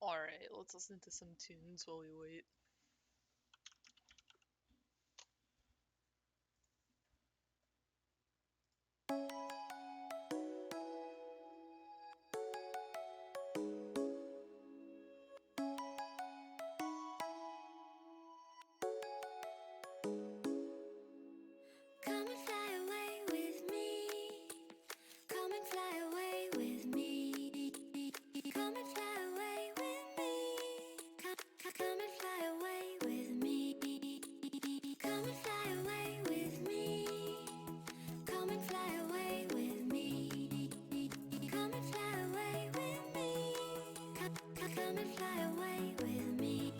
Alright, let's listen to some tunes while we wait. Come and fly away with me. Come and fly away with me. Come and fly away with me. Come and fly away with me. Come and fly away with me. Come and fly away with me. Come and fly away with me. Come and fly away with me.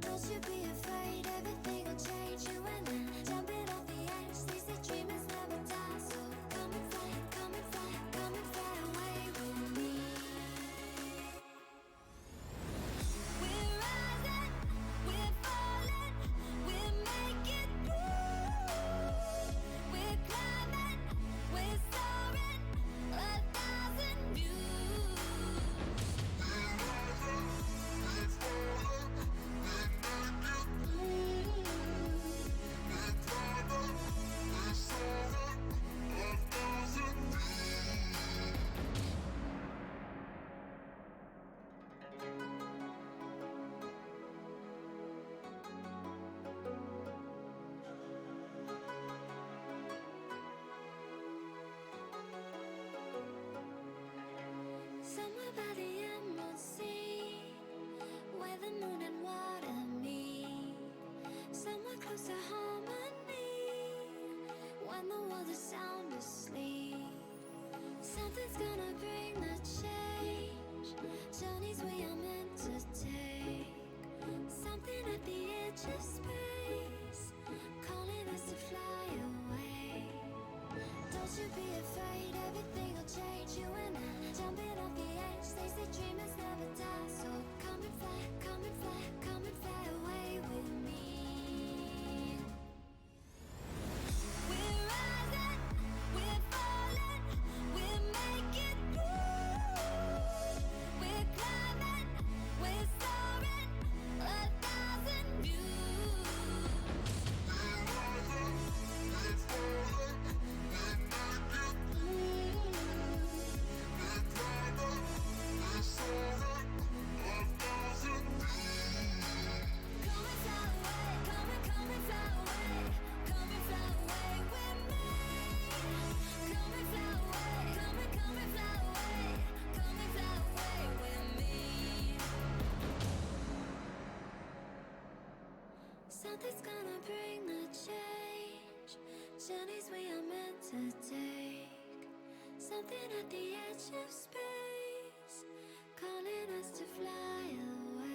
Don't you be afraid, everything will change. You and I, jumping off the edge. They say dreamers never die, so come and fly, come and fly, come and fly away with me. We're rising, we're falling, we're making through. We're climbing, we're soaring, 1,000 views. We're rising, we're falling, we're making through. We're climbing, we're soaring, 1,000 views. Somewhere by the emerald sea, where the moon and water meet. Somewhere close to harmony, when the world is sound asleep. Something's gonna bring the change, journeys we are meant to take. Something at the edge of space, calling us to fly away. Don't you be afraid, everything will change. You and I, jumping off the edge. They say dreamers never die, so come and fly, come and fly, come and fly away with me. We're rising, we're falling, we're making through. We're climbing, we're soaring, 1,000 views. We're rising, we're falling, we're making through. We're climbing, we're soaring, 1,000 views. Come and fly away, come and fly away, come and fly away with me. Come and fly away, come and fly away, come and fly away with me. Something's gonna bring the change, journeys we are meant to take. Something at the edge of space, calling us to fly away.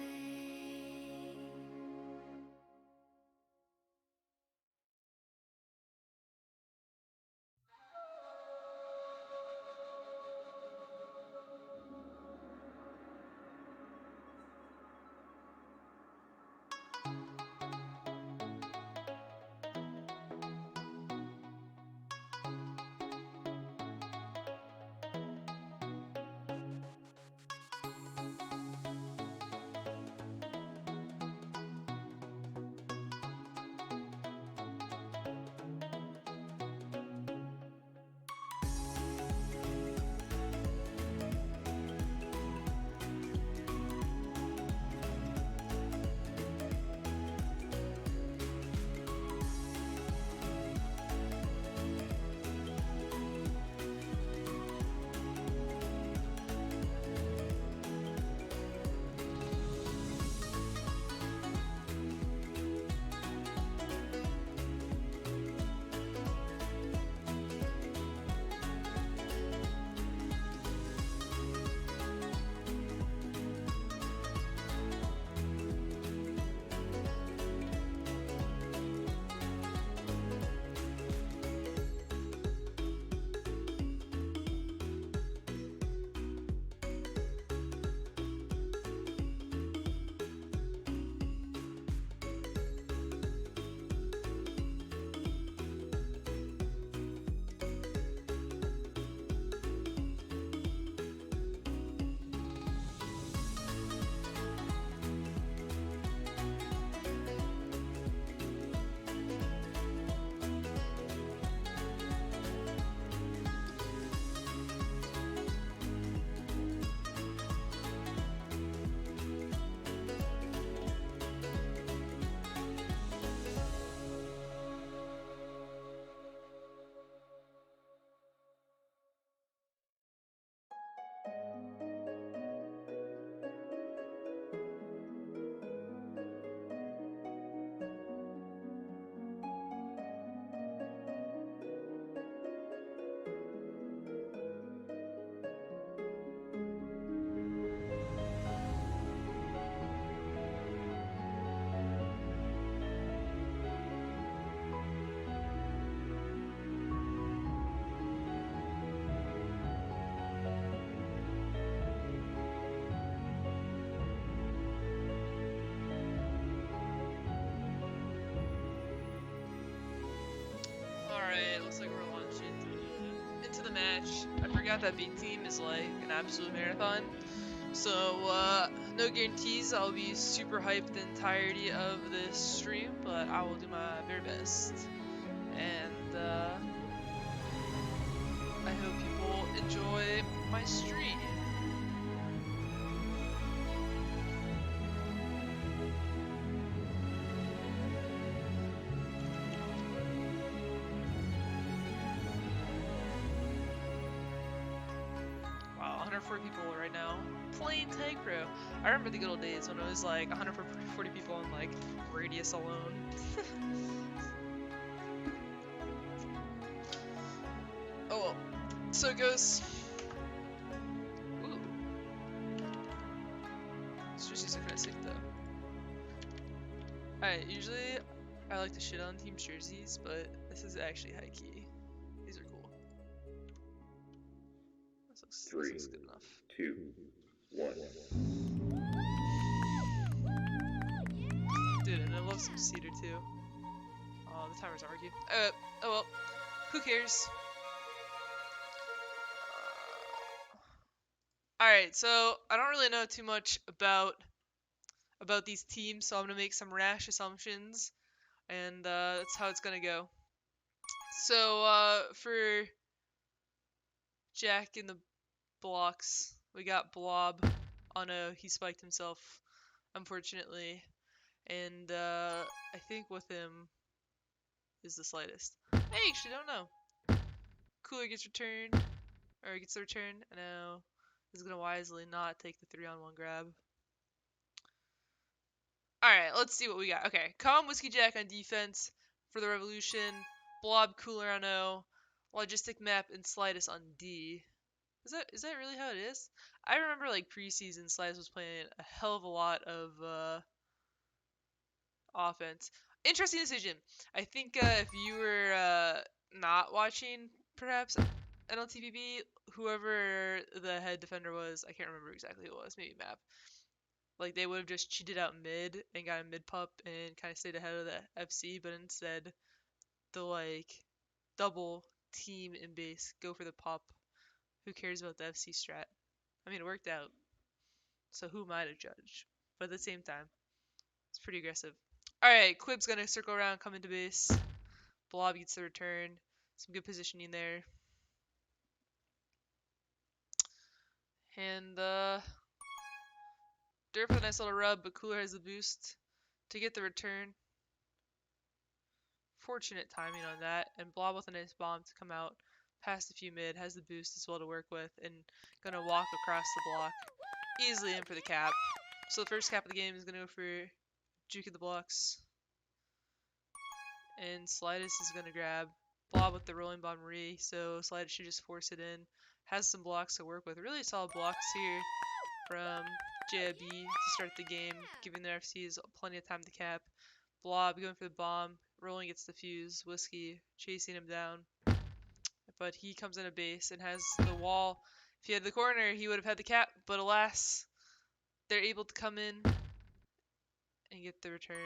match. I forgot that B team is like an absolute marathon. So, no guarantees I'll be super hyped the entirety of this stream, but I will do my very best. And, I hope people enjoy my stream. Wow, 104 people right now playing Tag Pro. I remember the good old days when it was like 140 people on like Radius alone. Oh well. So it goes. Ooh. This jerseys are kind of sick though. Alright, usually I like to shit on team's jerseys, but this is actually high key. These are cool. This looks good enough. 3, 2, 1. Dude, and I love some cedar too. Oh, the timer's argued. Oh well. Who cares? Alright, so I don't really know too much about these teams, so I'm gonna make some rash assumptions, and that's how it's gonna go. So for Jack in the blocks, we got Blob. Oh no, he spiked himself, unfortunately, and I think with him is the slightest. I actually don't know. Cooler gets returned, or gets the return, and now is gonna wisely not take the 3-on-1 grab. Alright, let's see what we got. Okay, Calm Whiskey Jack on defense for the Revolution. Blob Cooler on O. Logistic Map and Slidus on D. Is that really how it is? I remember like preseason Slidus was playing a hell of a lot of offense. Interesting decision. I think if you were not watching perhaps NLTP-B, whoever the head defender was, I can't remember exactly who it was, maybe Map. Like they would have just cheated out mid and got a mid pup and kind of stayed ahead of the FC, but instead the like double team in base, go for the pop. Who cares about the FC strat? I mean, it worked out, so who am I to judge? But at the same time, it's pretty aggressive. Alright, Quib's gonna circle around, come into base. Blob gets the return. Some good positioning there. And Dirt with a nice little rub, but Cooler has the boost to get the return. Fortunate timing on that, and Blob with a nice bomb to come out past a few mid, has the boost as well to work with, and gonna walk across the block, easily in for the cap. So the first cap of the game is gonna go for Juke of the blocks, and Slidus is gonna grab Blob with the rolling bomb re, so Slidus should just force it in. Has some blocks to work with, really solid blocks here from JB to start the game, giving their FCs plenty of time to cap. Blob going for the bomb, rolling gets the fuse, Whiskey chasing him down, but he comes in a base and has the wall. If he had the corner, he would have had the cap, but alas, they're able to come in and get the return.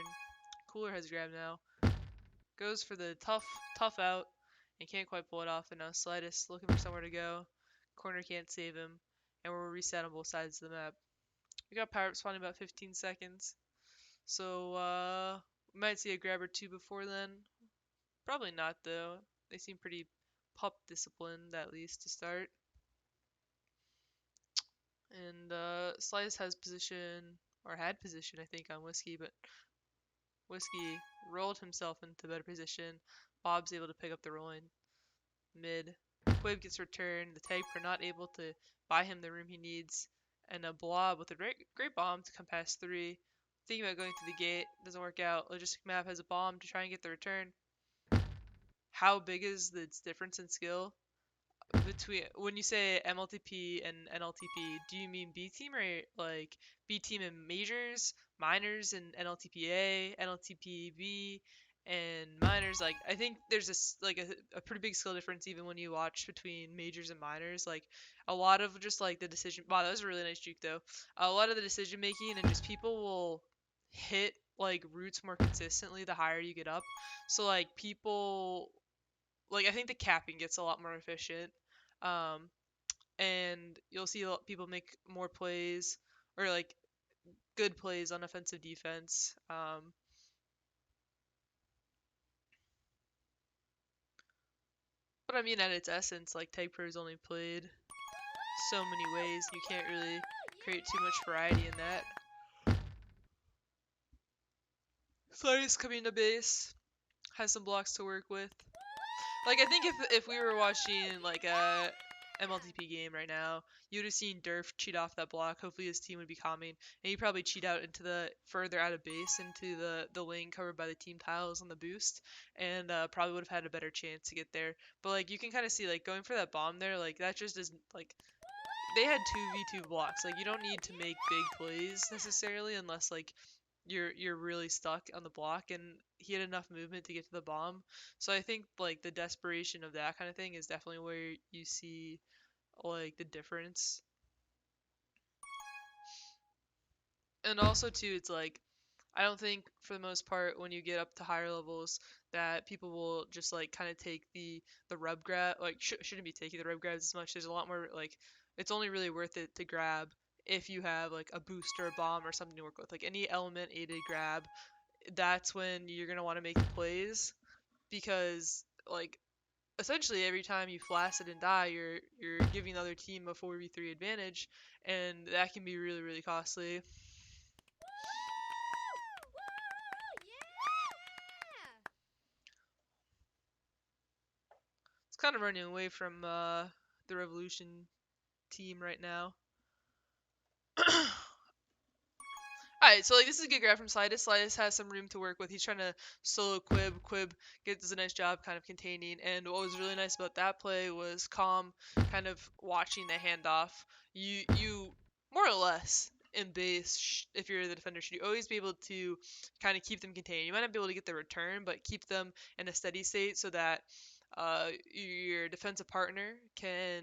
Cooler has grab now, goes for the tough out, and can't quite pull it off, and now Slidus looking for somewhere to go. Corner can't save him, and we're reset on both sides of the map. We got power up spawning about 15 seconds, so we might see a grab or two before then. Probably not though. They seem pretty pup disciplined at least to start. And Slice has position, or had position I think on Whiskey, but Whiskey rolled himself into better position. Bob's able to pick up the rolling mid. Quib gets returned. The tag for not able to buy him the room he needs. And a Blob with a great bomb to come past 3. Thinking about going through the gate. Doesn't work out. Logistic Map has a bomb to try and get the return. How big is the difference in skill between when you say MLTP and NLTP? Do you mean B team or like B team and majors, minors and NLTP-A, NLTP-B, and minors? Like I think there's a pretty big skill difference even when you watch between majors and minors. Like a lot of just like the decision. Wow, that was a really nice juke though. A lot of the decision making and just people will hit like roots more consistently the higher you get up. So like people, like I think the capping gets a lot more efficient. Um, and you'll see people make more plays or like good plays on offensive defense. But I mean, at its essence, like Tag Pro is only played so many ways. You can't really create too much variety in that. Sliders coming to base has some blocks to work with. Like I think if we were watching like a MLTP game right now, you would have seen Durf cheat off that block. Hopefully his team would be calming, and he'd probably cheat out into the further out of base into the lane covered by the team tiles on the boost, and probably would have had a better chance to get there. But like you can kind of see like going for that bomb there, like that just is like they had 2v2 blocks. Like you don't need to make big plays necessarily unless like you're really stuck on the block, and he had enough movement to get to the bomb. So I think like the desperation of that kind of thing is definitely where you see like the difference. And also too, it's like I don't think for the most part when you get up to higher levels that people will just like kind of take the rub grab like shouldn't be taking the rub grabs as much. There's a lot more like it's only really worth it to grab if you have like a boost or a bomb or something to work with. Like any element aided grab, that's when you're gonna want to make the plays because like essentially every time you flash it and die, you're giving the other team a 4v3 advantage, and that can be really really costly. It's kind of running away from the Revolution team right now. Alright, so like this is a good grab from Slidus. Slidus has some room to work with. He's trying to solo Quib. Quib does a nice job kind of containing. And what was really nice about that play was Calm kind of watching the handoff. You more or less in base, if you're the defender, should you always be able to kind of keep them contained. You might not be able to get the return, but keep them in a steady state so that your defensive partner can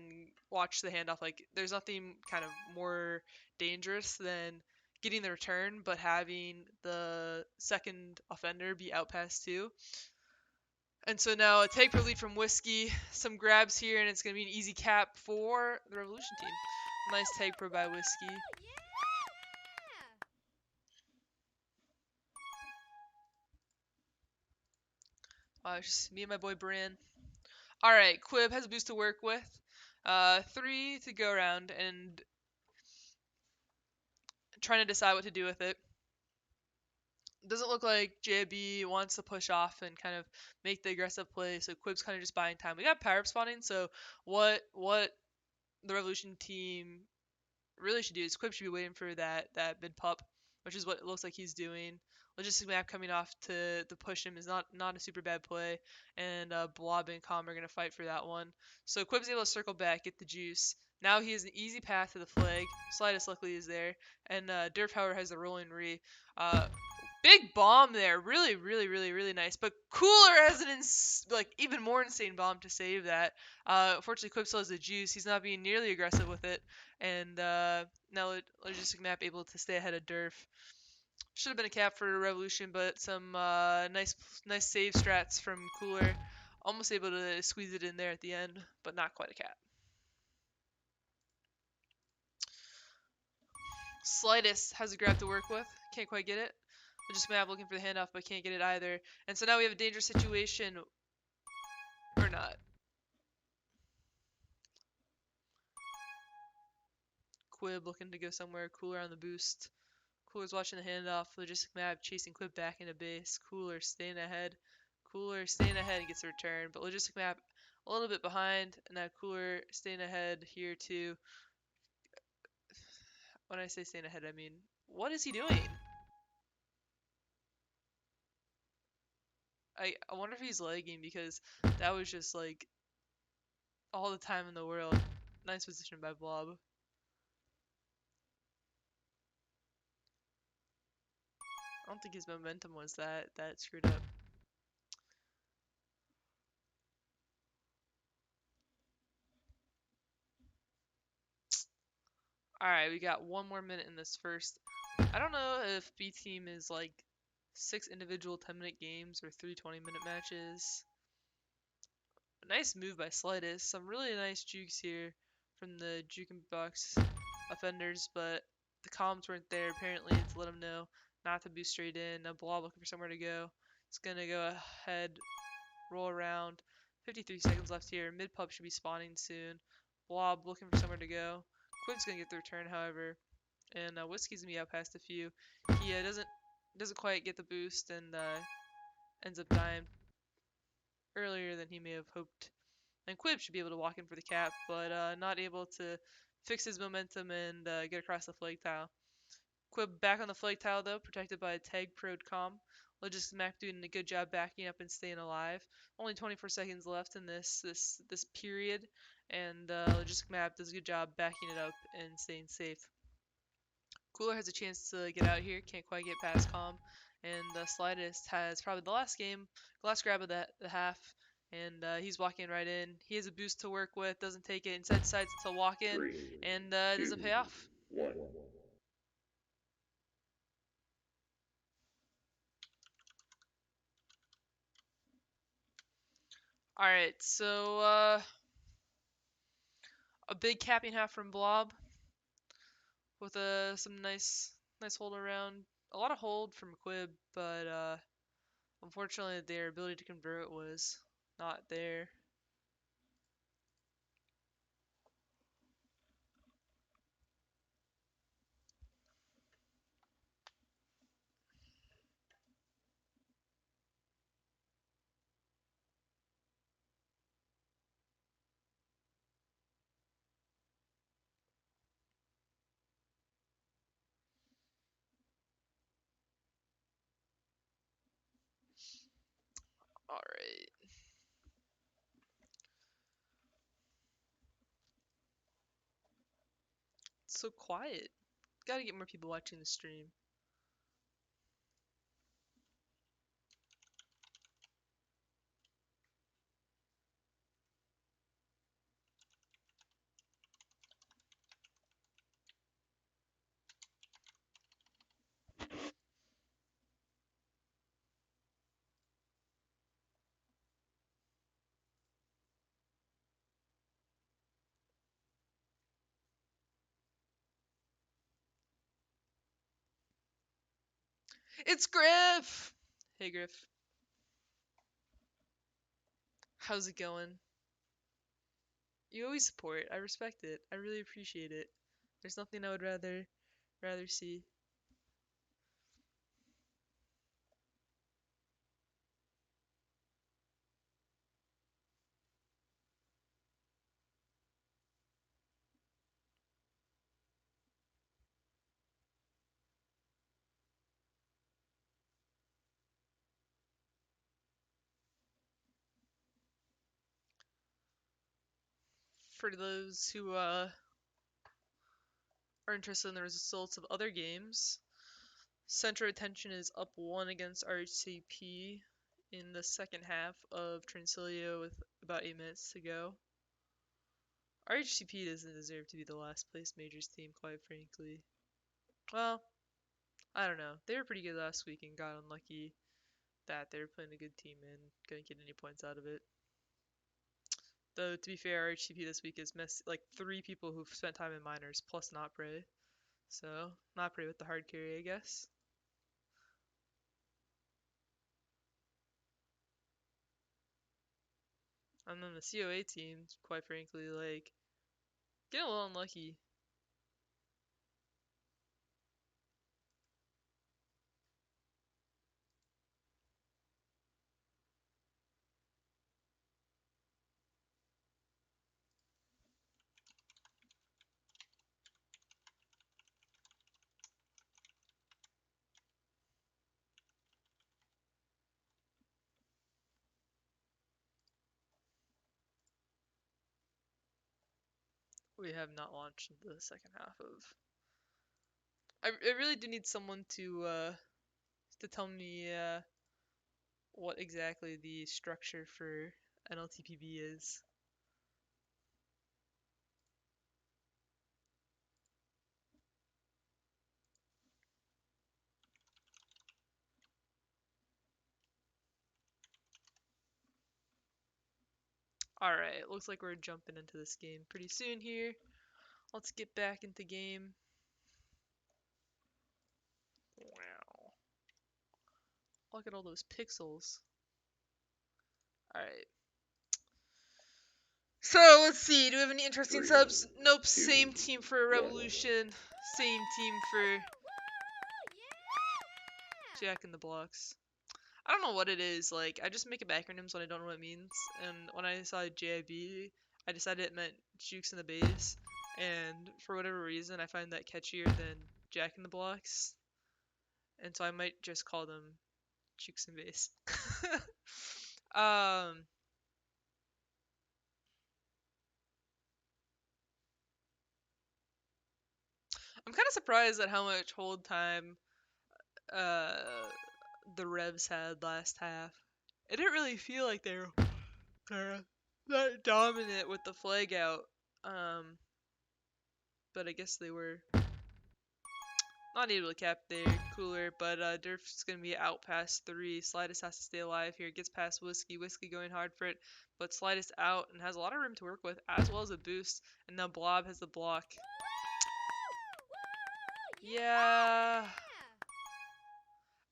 watch the handoff. Like there's nothing kind of more dangerous than getting the return, but having the second offender be outpassed too. And so now a take per lead from Whiskey, some grabs here, and it's going to be an easy cap for the Revolution team. Nice take pro by Whiskey. It's just me and my boy Bran. Alright, Quib has a boost to work with. 3 to go around, and trying to decide what to do with it. Doesn't look like JB wants to push off and kind of make the aggressive play, so Quib's kind of just buying time. We got power up spawning, so what the Revolution team really should do is Quib should be waiting for that mid pup, which is what it looks like he's doing. Logistic map coming off to push him is not a super bad play, and Blob and Calm are gonna fight for that one. So Quib's able to circle back, get the juice. Now he has an easy path to the flag. Slidus luckily is there, and Durf Howard has the rolling re. Big bomb there, really, really, really, really nice. But Cooler has an like even more insane bomb to save that. Unfortunately, Quib still has the juice. He's not being nearly aggressive with it, and now Logistic Map able to stay ahead of Durf. Should have been a cap for Revolution, but some nice save strats from Cooler. Almost able to squeeze it in there at the end, but not quite a cap. Slightest has a grab to work with. Can't quite get it. Just Map looking for the handoff, but can't get it either. And so now we have a dangerous situation. Or not. Quib looking to go somewhere. Cooler on the boost. Cooler's watching the handoff. Logistic Map chasing Quib back into base. Cooler staying ahead. Cooler staying ahead and gets a return. But Logistic Map a little bit behind. And now Cooler staying ahead here too. When I say staying ahead, I mean, what is he doing? I wonder if he's lagging because that was just like all the time in the world. Nice position by Blob. I don't think his momentum was that screwed up. Alright, we got 1 more minute in this first. I don't know if B team is like 6 individual 10-minute games or 3 20-minute matches. Nice move by Slitus. Some really nice jukes here from the juke box offenders, but the comms weren't there apparently to let him know not to boost straight in. A blob looking for somewhere to go. It's gonna go ahead, roll around. 53 seconds left here. Mid pup should be spawning soon. Blob looking for somewhere to go. Quiv's gonna get the return, however, and Whiskey's gonna be out past a few. He doesn't quite get the boost and ends up dying earlier than he may have hoped. And Quib should be able to walk in for the cap, but not able to fix his momentum and get across the flag tile. Quib back on the flag tile though, protected by a tag prod com. Logistic Mac doing a good job backing up and staying alive. Only 24 seconds left in this period, and Logistic Map does a good job backing it up and staying safe. Cooler has a chance to get out here, can't quite get past Calm, and Slightest has probably the last grab of the half, and he's walking right in. He has a boost to work with, doesn't take it, instead decides to walk in, 3, and 2, doesn't pay off. 1. Alright, so a big capping half from Blob with some nice hold around. A lot of hold from Quib, but unfortunately their ability to convert was not there. Alright. It's so quiet. Gotta get more people watching the stream. It's Griff! Hey Griff. How's it going? You always support. I respect it. I really appreciate it. There's nothing I would rather see. For those who are interested in the results of other games, Central Attention is up 1 against RHCP in the second half of Transilio with about 8 minutes to go. RHCP doesn't deserve to be the last place Majors team, quite frankly. Well, I don't know. They were pretty good last week and got unlucky that they were playing a good team and couldn't get any points out of it. Though, to be fair, RHCP this week is like 3 people who've spent time in minors, plus Notpray. So, Notpray with the hard carry, I guess. And then the COA team, quite frankly, like, getting a little unlucky. We have not launched the second half of. I really do need someone to tell me what exactly the structure for NLTP-B is. Alright, looks like we're jumping into this game pretty soon here. Let's get back into game. Wow. Look at all those pixels. Alright. So, let's see. Do we have any interesting 3, subs? Nope. 2, Same team for 1. Revolution. Same team for Jack in the Blocks. I don't know what it is. Like, I just make up acronyms when I don't know what it means. And when I saw JIB, I decided it meant Jukes in the Base. And for whatever reason, I find that catchier than Jack in the Blocks. And so I might just call them Jukes and Base. um, I'm kind of surprised at how much hold time uh, the Revs had last half. It didn't really feel like they were that dominant with the flag out. Um, but I guess they were not able to cap there. Cooler, but Durf's gonna be out past 3. Slidus has to stay alive here. Gets past Whiskey. Whiskey going hard for it, but Slidus out and has a lot of room to work with, as well as a boost. And now Blob has the block. Yeah.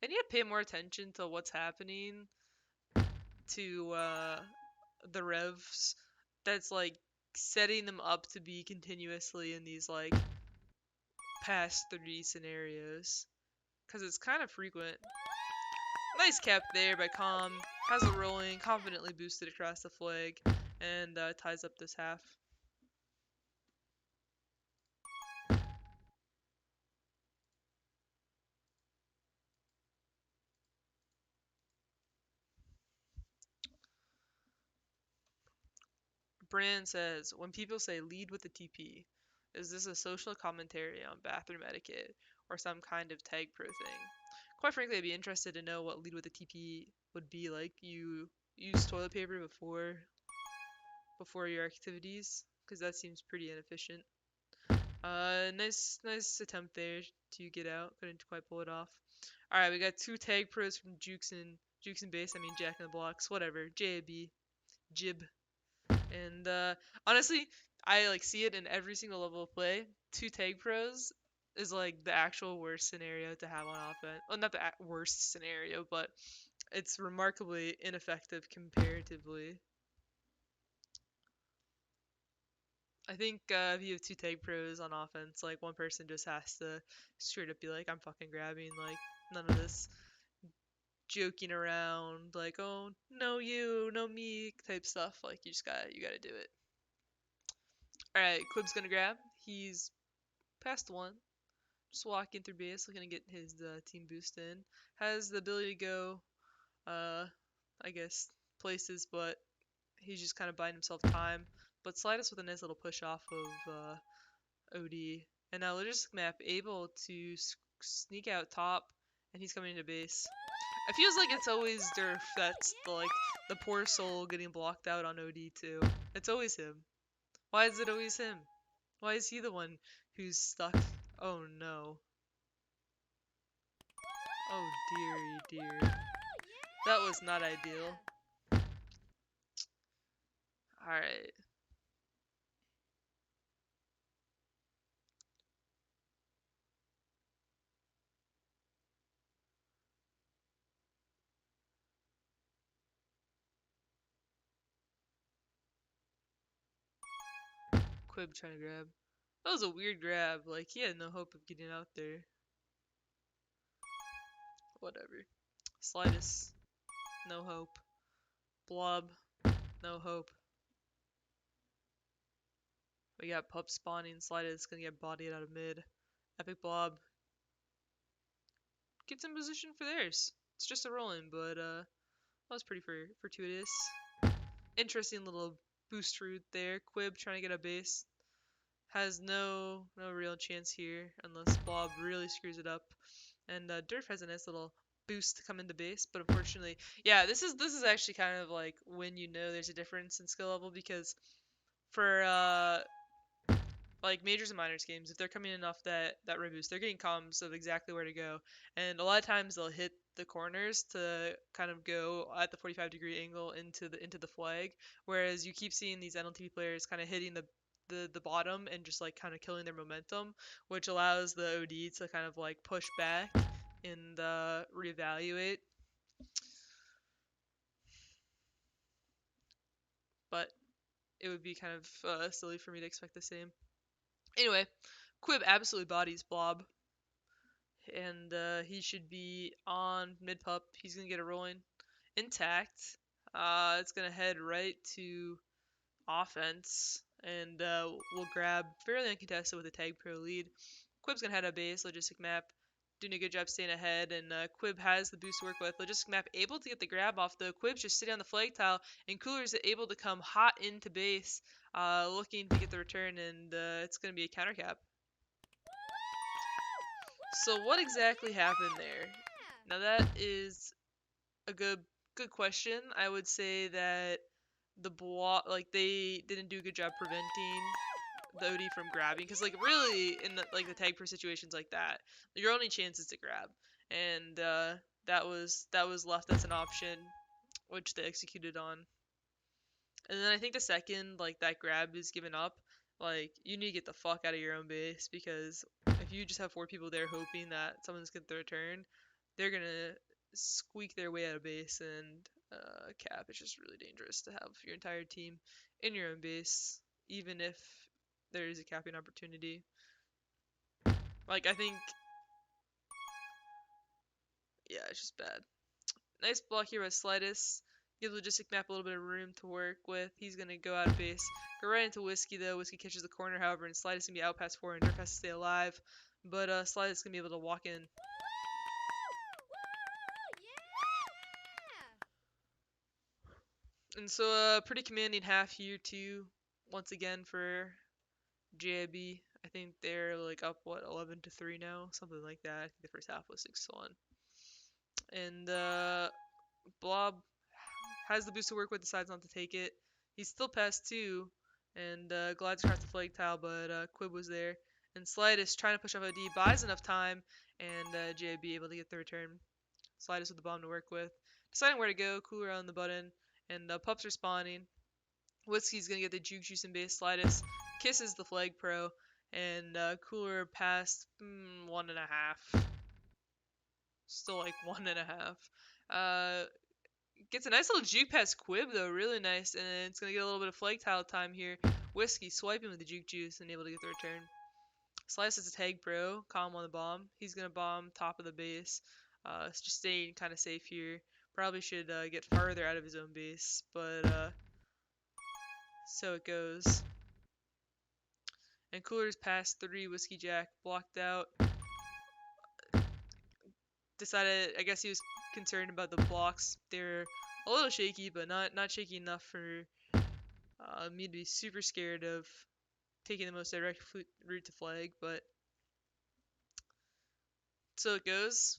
I need to pay more attention to what's happening to the Revs. That's like setting them up to be continuously in these like past 3 scenarios, because it's kind of frequent. Nice cap there by Calm. Has it rolling, confidently boosted across the flag, and ties up this half. Brand says, when people say lead with the TP, is this a social commentary on bathroom etiquette or some kind of tag pro thing? Quite frankly, I'd be interested to know what lead with the TP would be like. You use toilet paper before your activities, because that seems pretty inefficient. Nice attempt there to get out. Couldn't quite pull it off. All right, we got 2 tag pros from Jukes and Base. I mean Jack in the Blocks, whatever. JAB, Jib, and honestly, I like see it in every single level of play. 2 tag pros is like the actual worst scenario to have on offense. Well, not the worst scenario, but it's remarkably ineffective comparatively. I think if you have 2 tag pros on offense, like one person just has to straight up be like, I'm fucking grabbing, like none of this joking around, like, oh no you, no me type stuff. Like you gotta do it. Alright, Quib's gonna grab. He's past 1. Just walking through base, looking to get his team boost in. Has the ability to go, I guess, places, but he's just kind of buying himself time. But slide us with a nice little push off of OD. And now Logistic Map able to sneak out top, and he's coming into base. It feels like it's always Durf that's the poor soul getting blocked out on OD too. It's always him. Why is it always him? Why is he the one who's stuck? Oh no. Oh dearie dear. That was not ideal. Alright. Quib trying to grab. That was a weird grab. Like, he had no hope of getting out there. Whatever. Slidus. No hope. Blob. No hope. We got Pup spawning. Slidus gonna get bodied out of mid. Epic Blob gets in position for theirs. It's just a rolling, but that was pretty fortuitous. Interesting little boost route there. Quib trying to get a base. Has no real chance here unless Blob really screws it up. And Durf has a nice little boost to come into base, but unfortunately, yeah, this is actually kind of like when you know there's a difference in skill level, because for like majors and minors games, if they're coming in off that red boost, they're getting comms of exactly where to go, and a lot of times they'll hit the corners to kind of go at the 45-degree angle into the flag, whereas you keep seeing these NLTP players kind of hitting the bottom and just like kind of killing their momentum, which allows the OD to kind of like push back and reevaluate. But it would be kind of silly for me to expect the same. Anyway, Quib absolutely bodies Blob, and he should be on mid pup. He's gonna get a rolling intact. It's gonna head right to offense, and we'll grab fairly uncontested with a tag pro lead. Quib's gonna head a base logistic map, doing a good job staying ahead, and Quib has the boost to work with. Logistic map able to get the grab off though. Quib's just sitting on the flag tile, and Cooler's able to come hot into base, looking to get the return, and it's gonna be a counter cap. So what exactly happened there? Now that is a good question. I would say that the block, like they didn't do a good job preventing the OD from grabbing, because like really in the tag per situations like that, your only chance is to grab, and that was left as an option, which they executed on. And then I think the second like that grab is given up, like you need to get the fuck out of your own base, because if you just have 4 people there hoping that someone's gonna throw a turn, they're gonna squeak their way out of base, and cap. It's just really dangerous to have your entire team in your own base, even if there is a capping opportunity. Like I think, yeah, it's just bad. Nice block here by Slidus. Give Logistic Map a little bit of room to work with. He's gonna go out of base. Go right into Whiskey though. Whiskey catches the corner, however, and Slidus gonna be out past 4, and Nerf has to stay alive. But Slidus gonna be able to walk in. And so pretty commanding half here too. Once again for JIB. I think they're like up 11-3 now, something like that. I think the first half was 6-1. And Blob has the boost to work with, decides not to take it. He's still past 2, and glides across the flag tile, but Quib was there. And Slidus trying to push off OD, buys enough time, and JIB able to get the return. Slidus with the bomb to work with. Deciding where to go, Cooler on the button, and Pup's respawning. Whiskey's gonna get the juke juice in base. Slidus kisses the flag pro, and Cooler past 1.5. Still like 1.5. Gets a nice little juke past Quib though, really nice, and it's gonna get a little bit of flag tile time here. Whiskey swiping with the juke juice and able to get the return. Slice is a tag pro, calm on the bomb. He's gonna bomb top of the base. It's just staying kind of safe here. Probably should get farther out of his own base, but so it goes. And Cooler's past 3, Whiskey Jack blocked out. Decided, I guess he was concerned about the blocks. They're a little shaky, but not shaky enough for me to be super scared of taking the most direct route to flag. But so it goes.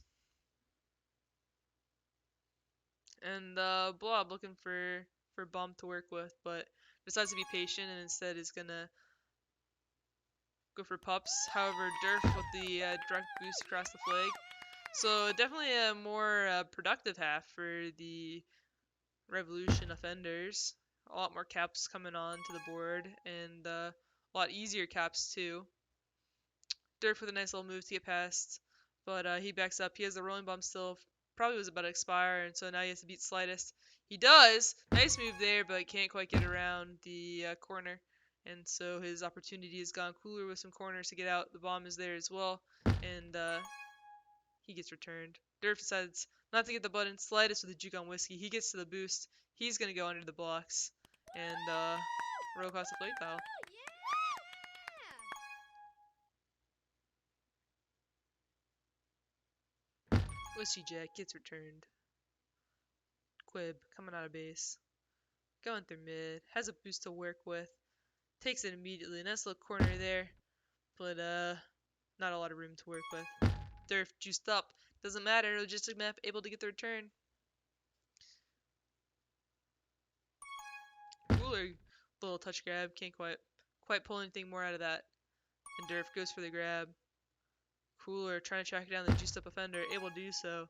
And Blob looking for bomb to work with, but decides to be patient and instead is gonna go for pups. However, Durf with the direct boost across the flag. So definitely a more productive half for the Revolution offenders. A lot more caps coming on to the board, and a lot easier caps too. Durf with a nice little move to get past, but he backs up. He has the rolling bomb still. Probably was about to expire, and so now he has to beat Slightest. He does! Nice move there, but can't quite get around the corner. And so his opportunity is gone. Cooler with some corners to get out. The bomb is there as well, and he gets returned. Durf decides not to get the button. Slightest with a juke on Whiskey. He gets to the boost. He's going to go under the blocks and roll across the plate tile. Whiskey Jack gets returned. Quib coming out of base. Going through mid. Has a boost to work with. Takes it immediately. Nice little corner there. But not a lot of room to work with. Durf juiced up. Doesn't matter. Logistic map able to get the return. Cooler little touch grab. Can't quite pull anything more out of that. And Durf goes for the grab. Cooler trying to track down the juiced up offender. Able to do so.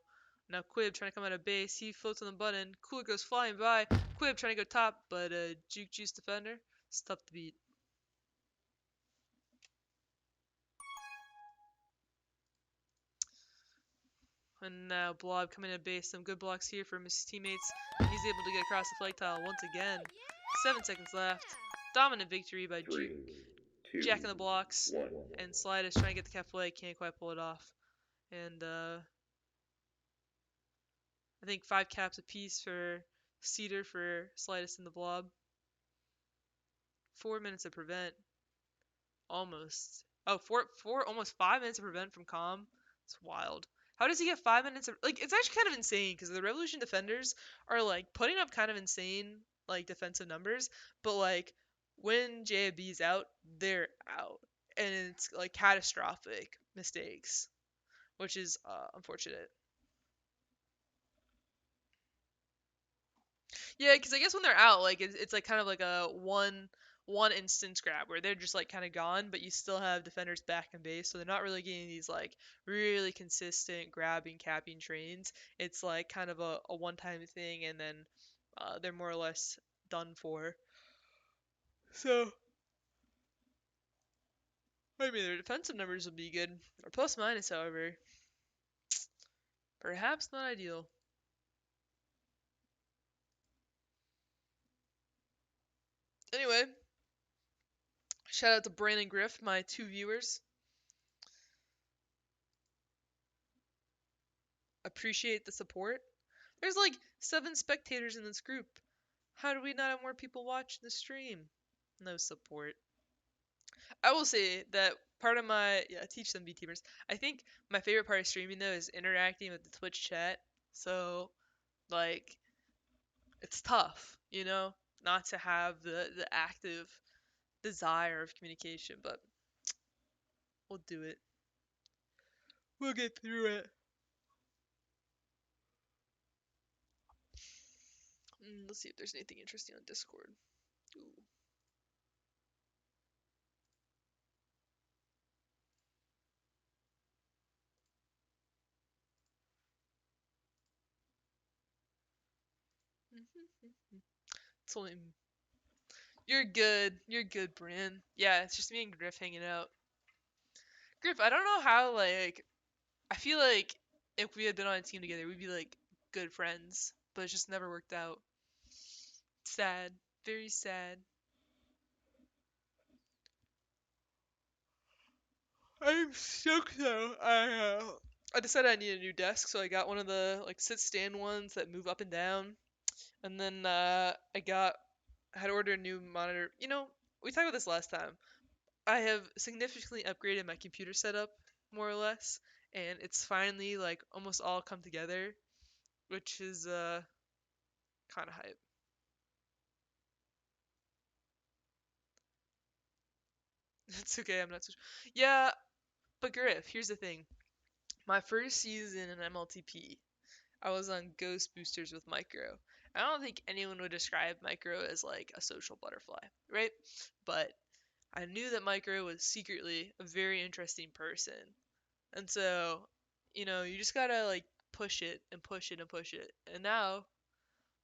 Now Quib trying to come out of base. He floats on the button. Cooler goes flying by. Quib trying to go top, but Juke Juice defender. It's tough to beat. And now Blob coming to base. Some good blocks here from his teammates. And he's able to get across the flag tile once again. 7 seconds left. Dominant victory by Juke. 3, 2, Jacking the blocks. 1. And Slide is trying to get the cap flag. Can't quite pull it off. And I think 5 caps apiece for Cedar for Slidus and the Blob. 4 minutes of prevent. Almost. Oh, almost 5 minutes of prevent from Calm. It's wild. How does he get 5 minutes of, like, it's actually kind of insane because the Revolution defenders are like putting up kind of insane like defensive numbers, but like when JAB's out, they're out. And it's like catastrophic mistakes, which is unfortunate. Yeah, because I guess when they're out, like it's like kind of like a one instance grab where they're just like kind of gone, but you still have defenders back in base, so they're not really getting these like really consistent grabbing capping trains. It's like kind of a one time thing, and then they're more or less done for. So I mean, their defensive numbers will be good. Or plus minus, however, perhaps not ideal. Anyway, shout out to Brandon Griff, my 2 viewers. Appreciate the support. There's like 7 spectators in this group. How do we not have more people watch the stream? No support. I will say that part of my teach them B-teamers. I think my favorite part of streaming though is interacting with the Twitch chat. So like it's tough, not to have the active desire of communication, but we'll do it. We'll get through it. Let's see if there's anything interesting on Discord. Ooh. It's only You're good. You're good, Bran. Yeah, it's just me and Griff hanging out. Griff, I don't know how, like, I feel like if we had been on a team together, we'd be, like, good friends. But it just never worked out. Sad. Very sad. I'm stoked, though. I decided I need a new desk, so I got one of the, like, sit-stand ones that move up and down. And then, I had ordered a new monitor. We talked about this last time. I have significantly upgraded my computer setup, more or less, and it's finally like almost all come together, which is kind of hype. It's okay, I'm not so. Yeah, but Griff, here's the thing. My first season in MLTP, I was on Ghost Boosters with Micro. I don't think anyone would describe Micro as like a social butterfly, right? But I knew that Micro was secretly a very interesting person. And so, you just gotta like push it and push it and push it. And now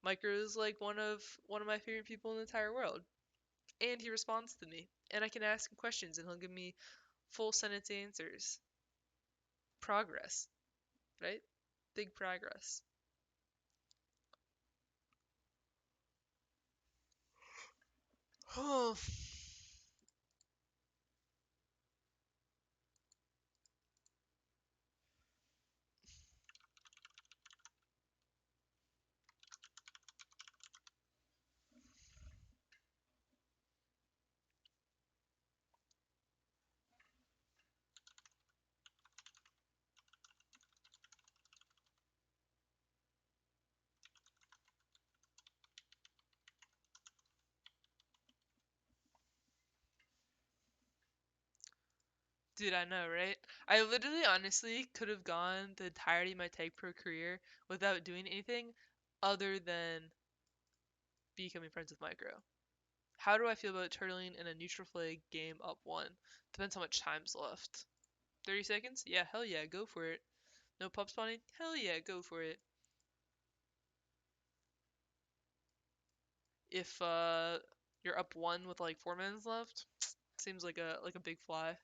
Micro is like one of my favorite people in the entire world. And he responds to me. And I can ask him questions and he'll give me full sentence answers. Progress, right? Big progress. Oh, dude, I know, right? I literally honestly could have gone the entirety of my Tag Pro career without doing anything other than becoming friends with Micro. How do I feel about turtling in a neutral flag game up 1? Depends how much time's left. 30 seconds? Yeah, hell yeah, go for it. No pub spawning? Hell yeah, go for it. If you're up 1 with like 4 minutes left, seems like a big fly.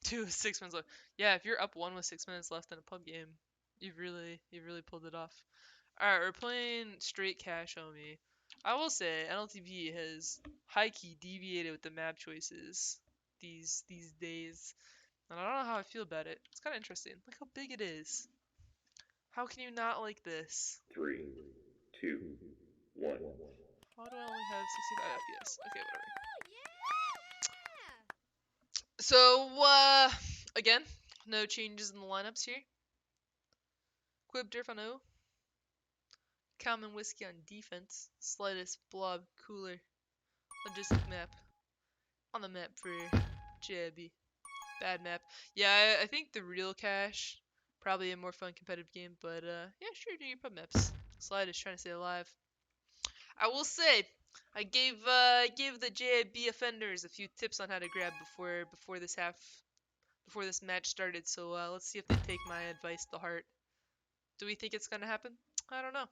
2 with 6 minutes left. Yeah, if you're up 1 with 6 minutes left in a pub game, you've really pulled it off. Alright, we're playing straight cash on me. I will say NLTP has high key deviated with the map choices these days. And I don't know how I feel about it. It's kinda interesting. Look how big it is. How can you not like this? 3, 2, 1. How do I only have 65 FPS? Okay, whatever. So, again, no changes in the lineups here. Quib Durf on O. Common Whiskey on defense. Slightest Blob Cooler. Logistic map. On the map for JIB. Bad map. Yeah, I think the real cache, probably a more fun competitive game, but yeah, sure, do your pub maps. Slide is trying to stay alive. I will say, I gave the JIB offenders a few tips on how to grab before this match started. So let's see if they take my advice to heart. Do we think it's gonna happen? I don't know.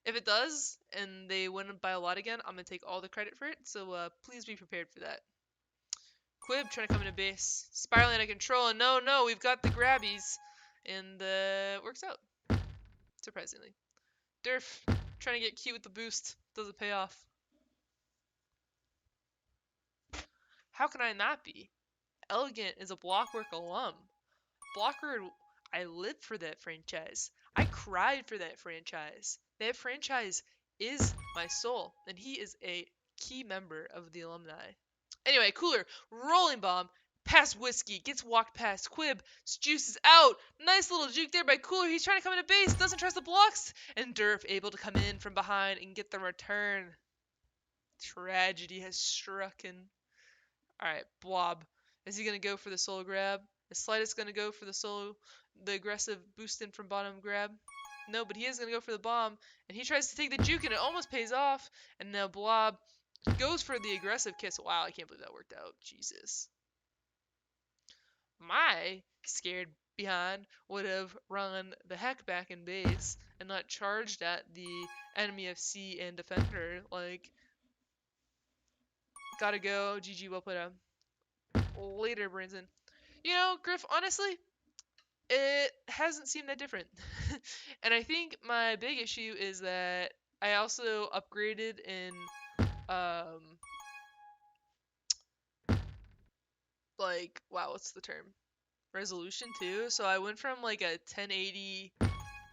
If it does, and they win by a lot again, I'm gonna take all the credit for it. So please be prepared for that. Quib trying to come into base, spiraling out of control, and no, we've got the grabbies, and it works out surprisingly. Durf trying to get cute with the boost, doesn't pay off. How can I not be? Elegant is a Blockwork alum. Blockwork, I lived for that franchise. I cried for that franchise. That franchise is my soul, and he is a key member of the alumni. Anyway, Cooler, rolling bomb, past Whiskey, gets walked past Quib, Juice is out. Nice little juke there by Cooler. He's trying to come into base, doesn't trust the blocks, and Durf able to come in from behind and get the return. Tragedy has struck. Alright, Blob. Is he going to go for the solo grab? Is Slightest going to go for the aggressive boost in from bottom grab? No, but he is going to go for the bomb, and he tries to take the juke, and it almost pays off. And now Blob goes for the aggressive kiss. Wow, I can't believe that worked out. Jesus. My scared behind would have run the heck back in base and not charged at the enemy FC and defender. Like, gotta go. GG, well played out. Later, Branson. You know, Griff, honestly, it hasn't seemed that different. And I think my big issue is that I also upgraded in, like, wow, what's the term? Resolution too. So I went from like a 1080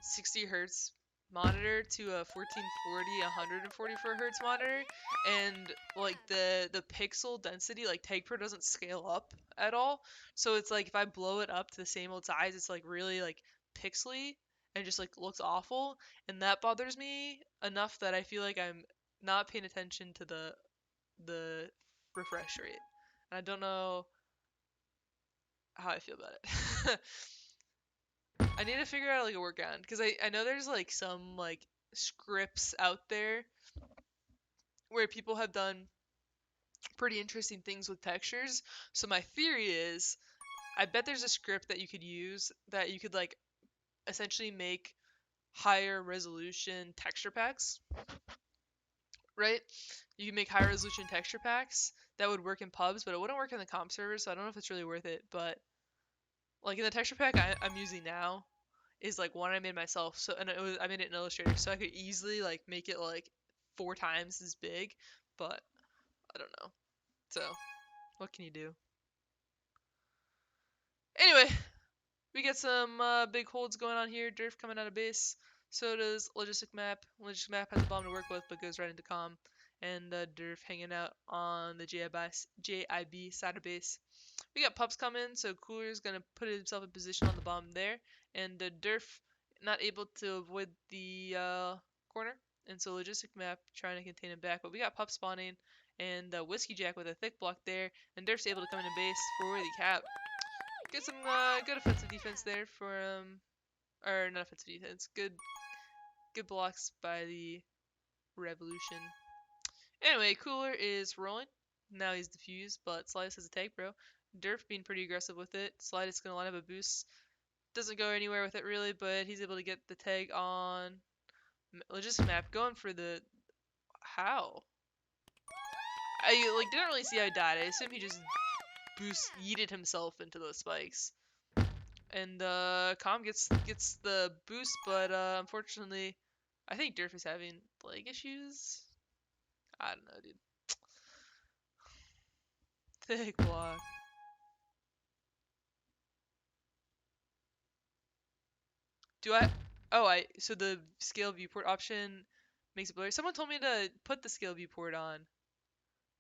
60 hertz monitor to a 1440 144 hertz monitor, and like the pixel density, like Tag Pro doesn't scale up at all. So it's like if I blow it up to the same old size, it's like really like pixely and just like looks awful, and that bothers me enough that I feel like I'm not paying attention to the refresh rate. And I don't know how I feel about it. I need to figure out like a workaround because I know there's like some like scripts out there where people have done pretty interesting things with textures. So my theory is I bet there's a script that you could use that you could like essentially make higher resolution texture packs, right? You can make higher resolution texture packs that would work in pubs, but it wouldn't work in the comp server, so I don't know if it's really worth it. But like in the texture pack I'm using now, is like one I made myself. So I made it in Illustrator, so I could easily like make it like 4 times as big. But I don't know. So what can you do? Anyway, we get some big holds going on here. Durf coming out of base. So does Logistic Map. Logistic Map has a bomb to work with, but goes right into comm. And Durf hanging out on the JIB side of base. We got pups coming, so Cooler's gonna put himself in position on the bomb there, and Durf not able to avoid the corner And so logistic map trying to contain him back, but we got pup spawning and Whiskey Jack with a thick block there, and Durf's able to come into base for the cap. Get some good offensive defense there for or not offensive defense, good blocks by the Revolution. Anyway, Cooler is rolling. Now he's defused, but Slidus has a tag pro. Durf being pretty aggressive with it. Slidus gonna line up a boost. Doesn't go anywhere with it really, but he's able to get the tag on logistic map, going for the how. I like didn't really see how he died. I assume he just yeeted himself into those spikes. And Com gets the boost, but unfortunately, I think Durf is having leg issues. I don't know, dude. Thick block. Do I? Oh, so the scale viewport option makes it blurry. Someone told me to put the scale viewport on.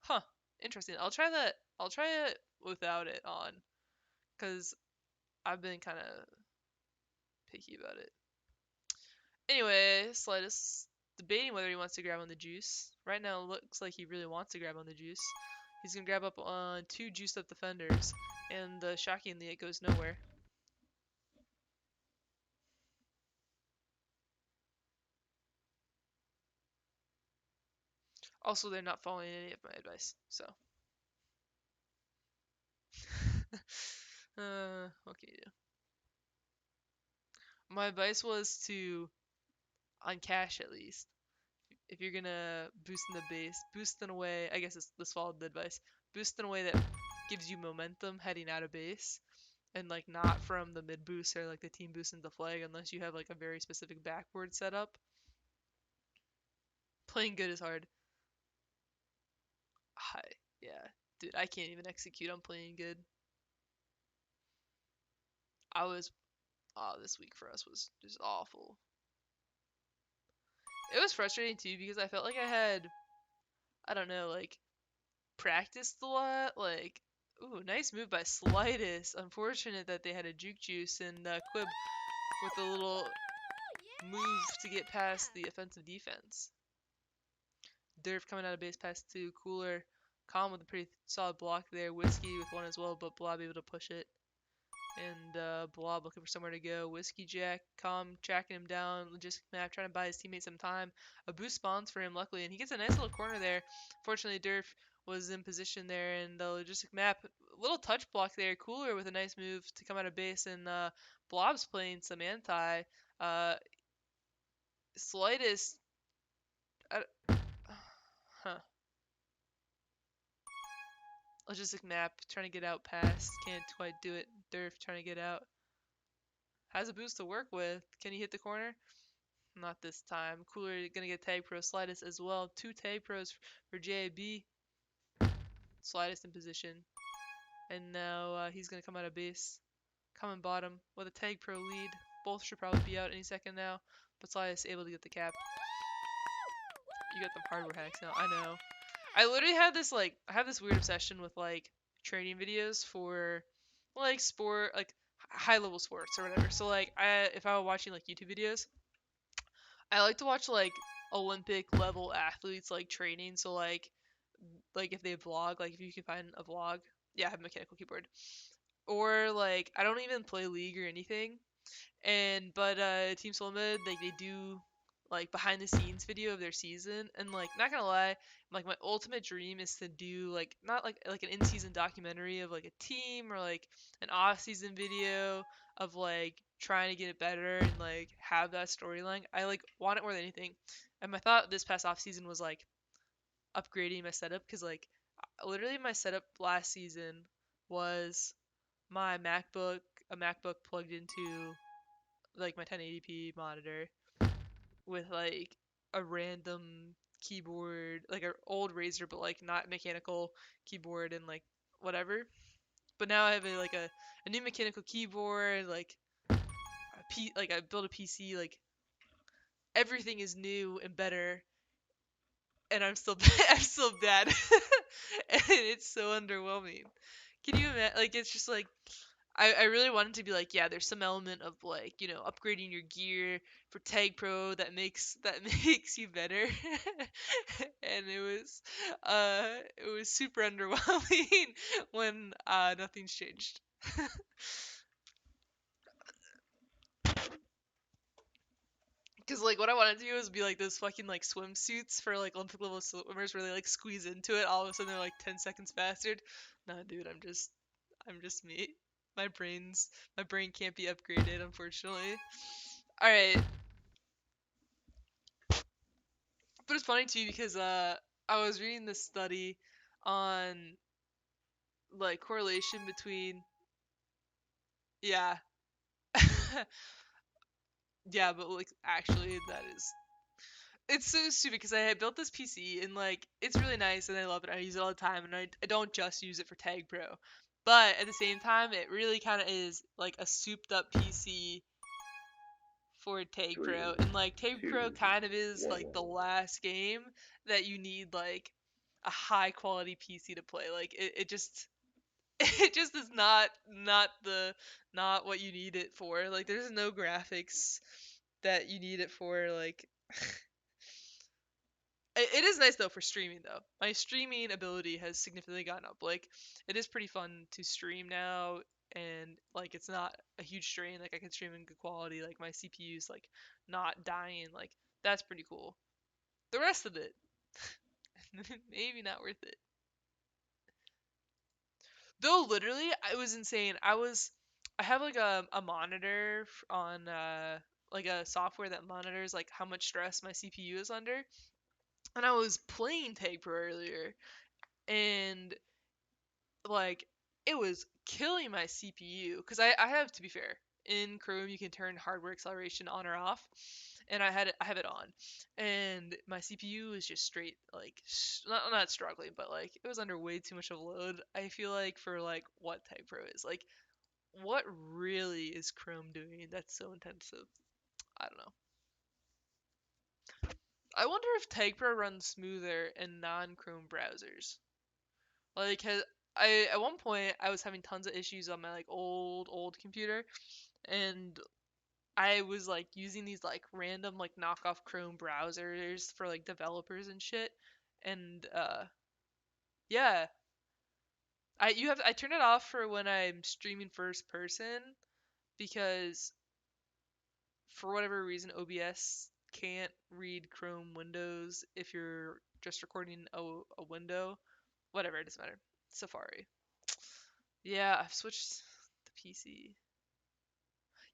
Huh. Interesting. I'll try that. I'll try it without it on, cause I've been kind of picky about it. Anyway, Slidus debating whether he wants to grab on the juice. Right now, it looks like he really wants to grab on the juice. He's gonna grab up on 2 juiced up defenders, and shockingly, it goes nowhere. Also, they're not following any of my advice, so. What can you do? My advice was to, on cash at least, if you're gonna boost in the base, boost in a way, I guess this followed the advice, boost in a way that gives you momentum heading out of base, and like not from the mid boost or like the team boost into flag unless you have like a very specific backboard setup. Playing good is hard. I, yeah, dude, I can't even execute on playing good. I was, this week for us was just awful. It was frustrating too because I felt like I don't know, like practiced a lot. Like, ooh, nice move by Slidus. Unfortunate that they had a juke juice and Quib with a little move to get past the offensive defense. Durf coming out of base pass to Cooler. Calm with a pretty solid block there. Whiskey with one as well, but Blob able to push it. And Blob looking for somewhere to go. Whiskey Jack, Calm tracking him down. Logistic map trying to buy his teammate some time. A boost spawns for him luckily, and he gets a nice little corner there. Fortunately, Durf was in position there, and the logistic map, little touch block there. Cooler with a nice move to come out of base, and Blob's playing some anti. Slightest. Huh. Logistic map trying to get out past. Can't quite do it. Durf trying to get out. Has a boost to work with. Can he hit the corner? Not this time. Cooler gonna get tag pro Slidus as well. 2 tag pros for JAB. Slidus in position. And now he's gonna come out of base. Coming bottom with a tag pro lead. Both should probably be out any second now. But Slidus able to get the cap. You got them hardware hacks now. I know. I literally had this I have this weird obsession with like training videos for like sport, like high level sports or whatever. So like if I were watching like YouTube videos, I like to watch like Olympic level athletes like training. So like if they vlog, like if you can find a vlog, yeah, I have a mechanical keyboard. Or like I don't even play League or anything, but Team Solomid, like they do like behind the scenes video of their season, and like not gonna lie, like my ultimate dream is to do like not like an in-season documentary of like a team, or like an off-season video of like trying to get it better and like have that storyline. I like want it more than anything. And my thought this past off-season was like upgrading my setup, because like literally my setup last season was my MacBook, a MacBook plugged into like my 1080p monitor with like a random keyboard, like an old Razer, but like not mechanical keyboard and like whatever. But now I have a new mechanical keyboard, like like I built a PC, like everything is new and better, and I'm still I'm still bad, and it's so underwhelming. Can you imagine? Like it's just like I really wanted to be like, yeah, there's some element of like, upgrading your gear for Tag Pro that makes you better. And it was super underwhelming when nothing's changed. Because like what I want to do is be like those fucking like swimsuits for like Olympic level swimmers where they like squeeze into it, all of a sudden they're like 10 seconds faster. Nah, dude, I'm just me. My brain can't be upgraded, unfortunately. All right, but it's funny too because I was reading this study on like correlation between yeah. Yeah, but like actually that is it's so stupid because I had built this PC and like it's really nice and I love it. I use it all the time and I don't just use it for Tag Pro. But at the same time, it really kind of is like a souped up PC for Tag Pro. Three, And like Tag Pro two, kind of is like one. the last game that you need like a high quality PC to play. Like it just it just is not what you need it for. Like there's no graphics that you need it for. Like it is nice though for streaming though. My streaming ability has significantly gone up. Like it is pretty fun to stream now and like it's not a huge strain. Like I can stream in good quality. Like my CPU's like not dying. Like that's pretty cool. The rest of it maybe not worth it. Though literally it was insane. I have like a monitor on like a software that monitors like how much stress my CPU is under. And I was playing Tag Pro earlier and like it was killing my CPU because I have to be fair in Chrome you can turn hardware acceleration on or off, and I have it on, and my CPU is just straight like not struggling, but like it was under way too much of a load. I feel like for like what Type Pro is like, what really is Chrome doing that's so intensive? I don't know. I wonder if Tag Pro runs smoother in non-Chrome browsers. Like, at one point I was having tons of issues on my like old computer, and I was like using these like random like knockoff Chrome browsers for like developers and shit, and yeah, I turn it off for when I'm streaming first person because for whatever reason OBS can't read Chrome windows if you're just recording a window. Whatever, it doesn't matter. Safari. Yeah, I've switched the PC.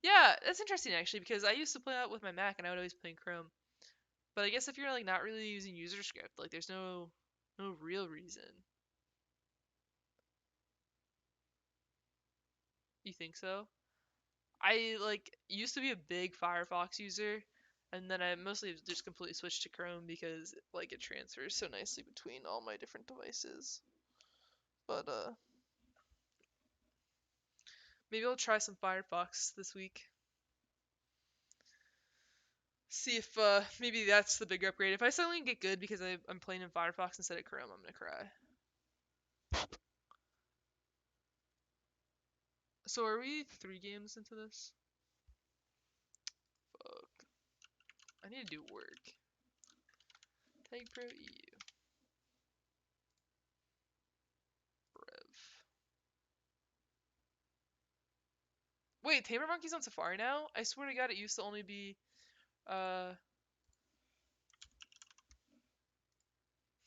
Yeah, that's interesting actually because I used to play that with my Mac and I would always play in Chrome. But I guess if you're like not really using user script, like there's no real reason. You think so? I like used to be a big Firefox user and then I mostly just completely switched to Chrome because like it transfers so nicely between all my different devices. But maybe I'll try some Firefox this week. See if maybe that's the big upgrade. If I suddenly get good because I'm playing in Firefox instead of Chrome, I'm gonna cry. So are we 3 games into this? Fuck. I need to do work. Tag Pro EU. Rev. Wait, Tamer Monkey's on Safari now? I swear to God, it used to only be uh.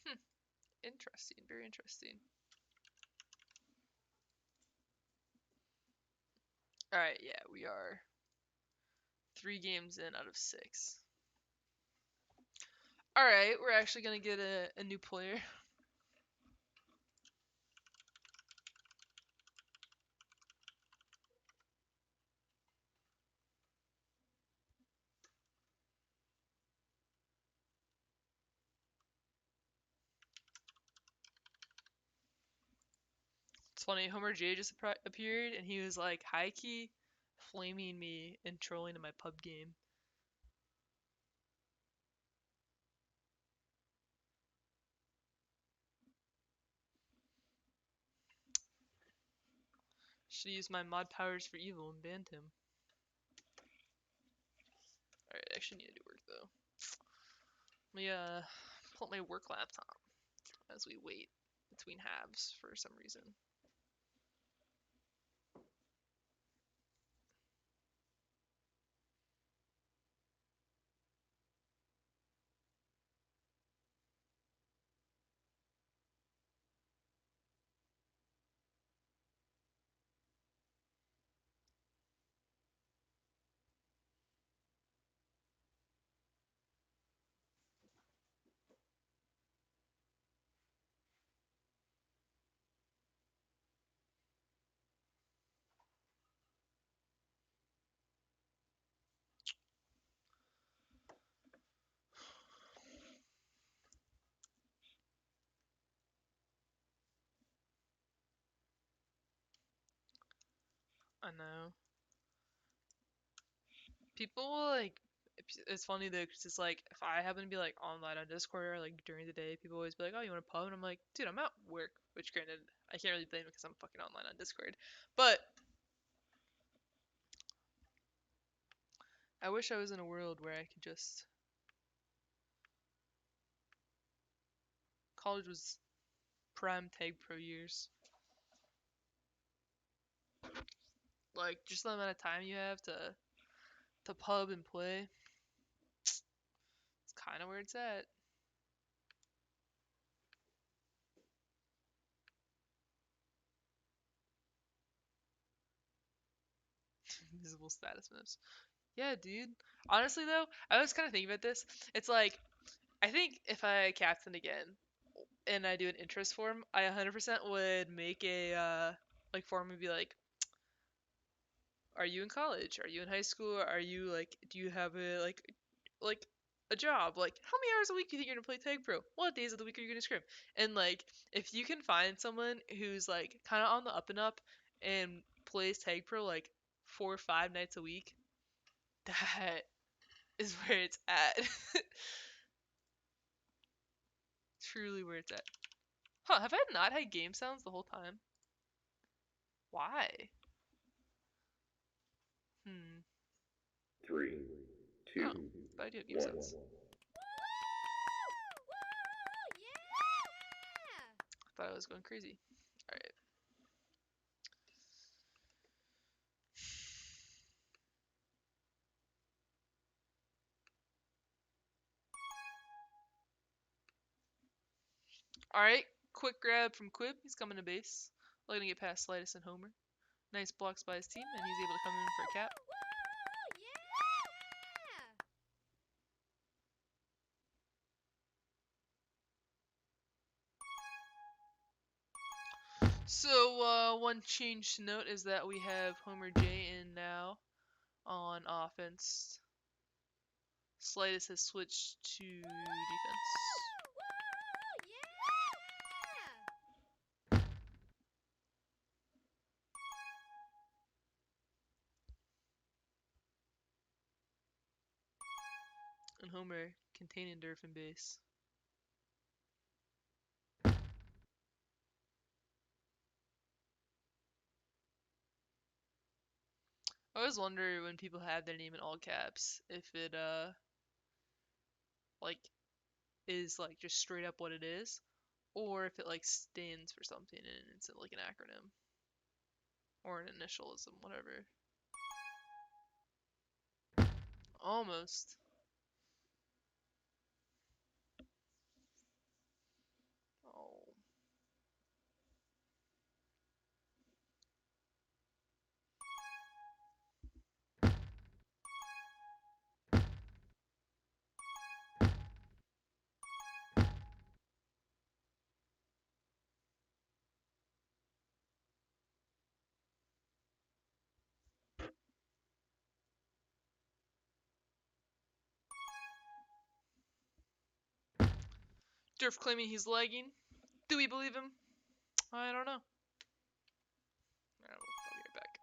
Hmm. Interesting. Very interesting. All right. Yeah, we are 3 games in out of 6. All right, we're actually gonna get a new player. It's funny, Homer J just appeared and he was like high key flaming me and trolling in my pub game. Should use my mod powers for evil and banned him. Alright, I actually need to do work though. Let me pull up my work laptop as we wait between halves for some reason. I know. People like it's funny though because it's like if I happen to be like online on Discord or like during the day, people always be like, "Oh, you want to pub?" And I'm like, "Dude, I'm at work." Which granted, I can't really blame it because I'm fucking online on Discord. But I wish I was in a world where I could just college was prime tag pro years. Like just the amount of time you have to pub and play. It's kind of where it's at. Visible status maps. Yeah, dude. Honestly though, I was kind of thinking about this. It's like I think if I captain again and I do an interest form, I 100% would make a like form and be like, are you in college? Are you in high school? Are you like do you have a like a job? Like how many hours a week do you think you're gonna play tag pro? What days of the week are you gonna scrim? And like if you can find someone who's like kind of on the up and up and plays tag pro like 4 or 5 nights a week, that is where it's at. Truly where it's at. Huh, have I not had game sounds the whole time? Why? Hmm. 3, 2, Oh, but I do have game 1. sounds. I thought I was going crazy. Alright. Alright, quick grab from Quib. He's coming to base. Looking to get past Slitus and Homer. Nice blocks by his team, and he's able to come in for a cap. So, one change to note is that we have Homer J in now on offense. Slitus has switched to defense. And Homer containing Durf in base. I always wonder when people have their name in all caps if it like is like just straight up what it is, or if it like stands for something and it's like an acronym or an initialism, whatever. Almost. Oh. Durf claiming he's lagging. Do we believe him? I don't know. Alright, I'll be right back.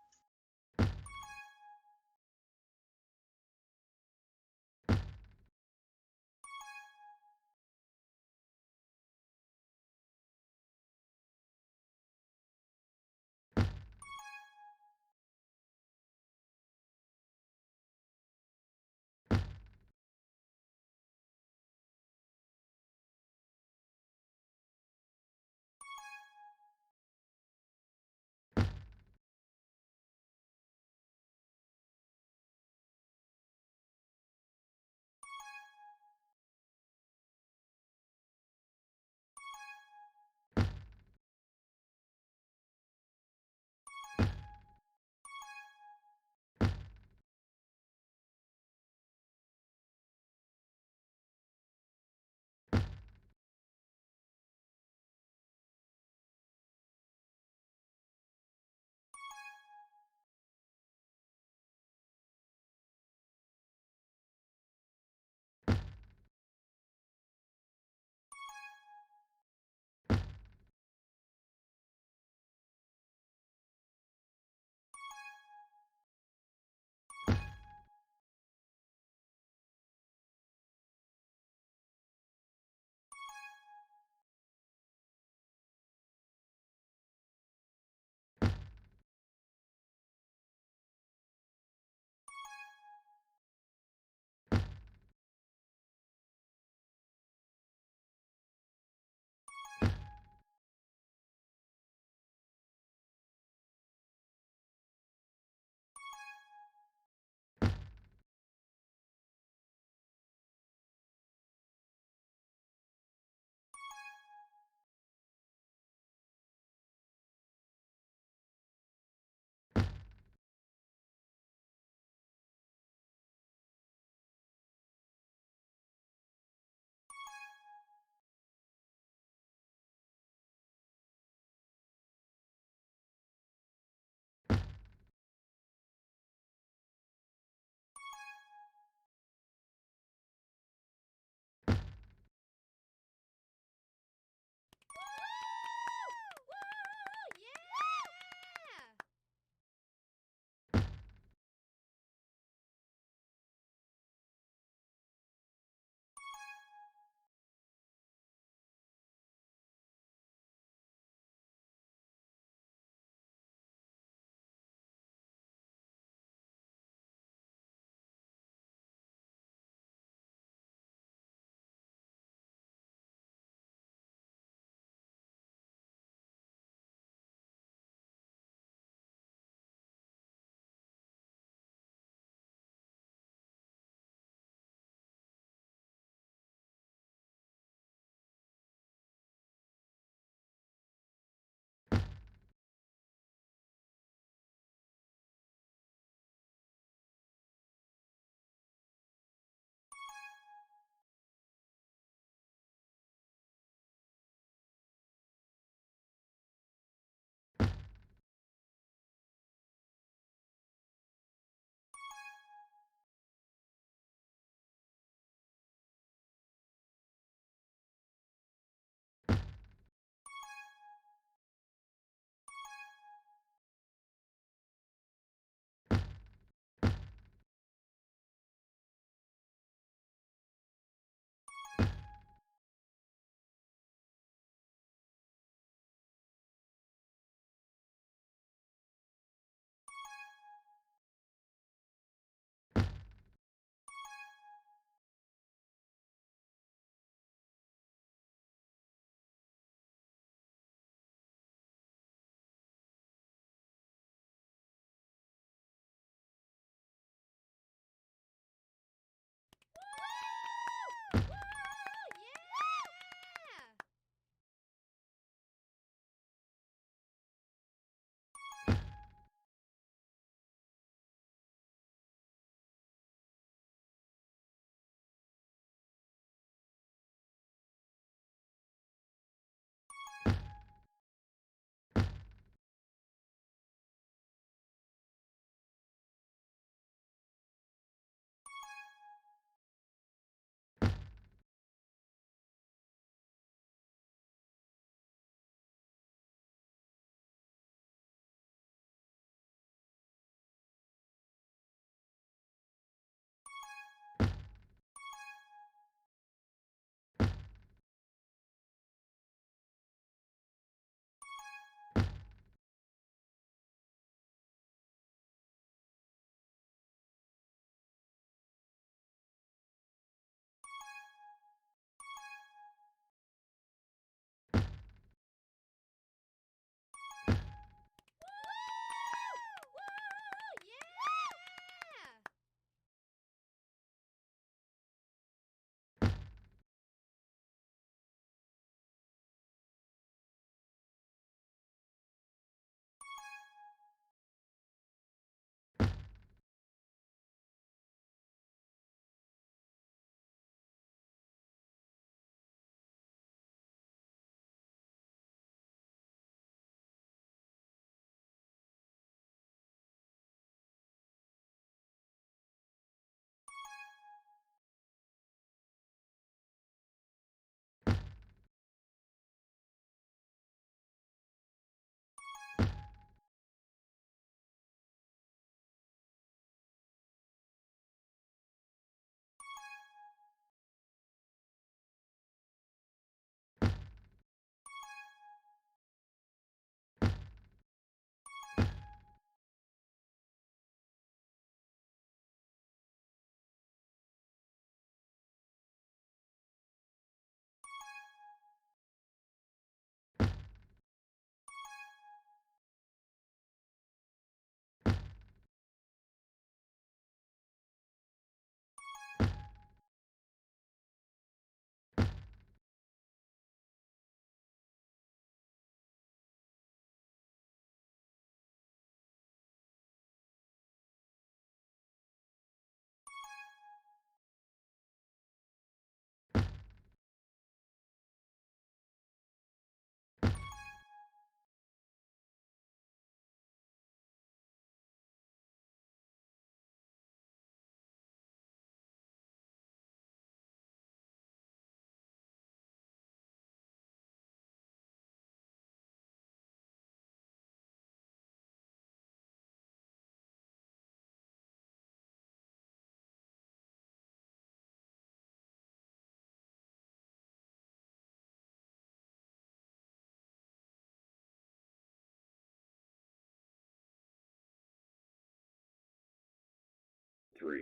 3,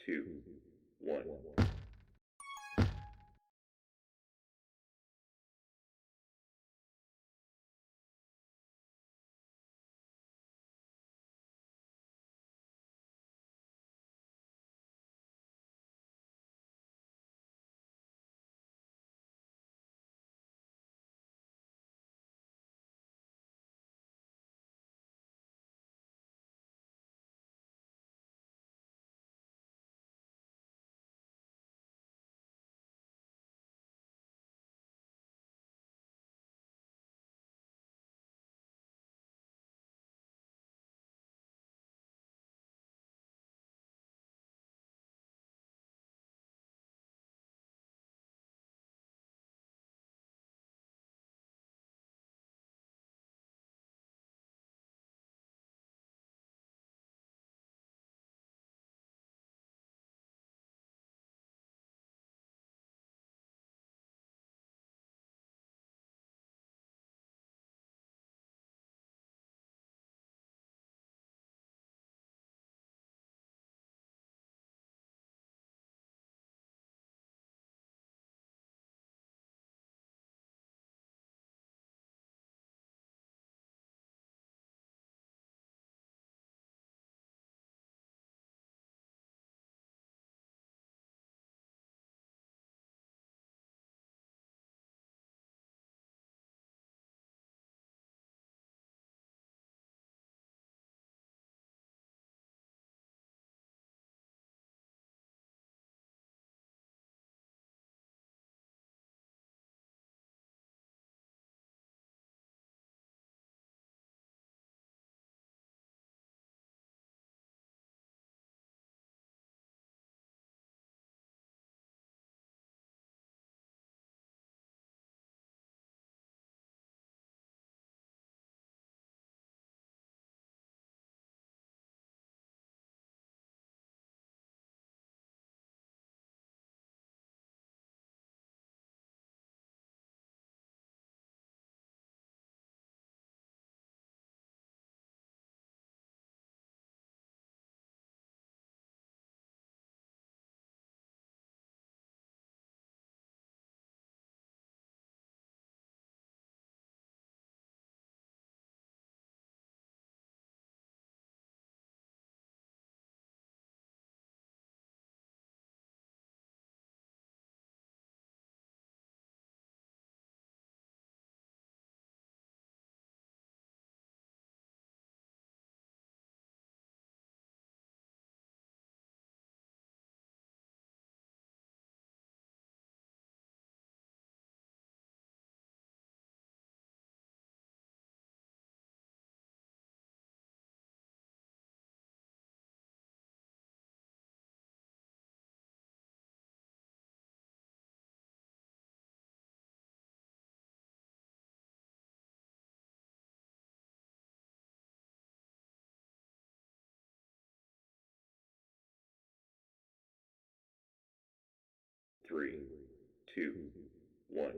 2, 1. 3, 2, 1.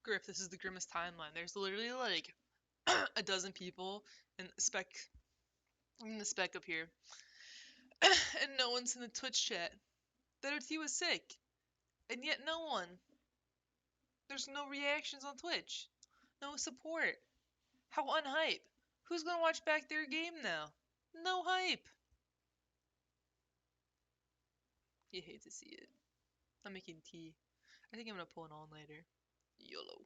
Griff, this is the grimmest timeline. There's literally like a dozen people in the spec up here, and no one's in the Twitch chat. That OT was sick, and yet no one. There's no reactions on Twitch, no support. How unhype? Who's gonna watch back their game now? No hype. You hate to see it. I'm making tea. I think I'm gonna pull an all-nighter. YOLO.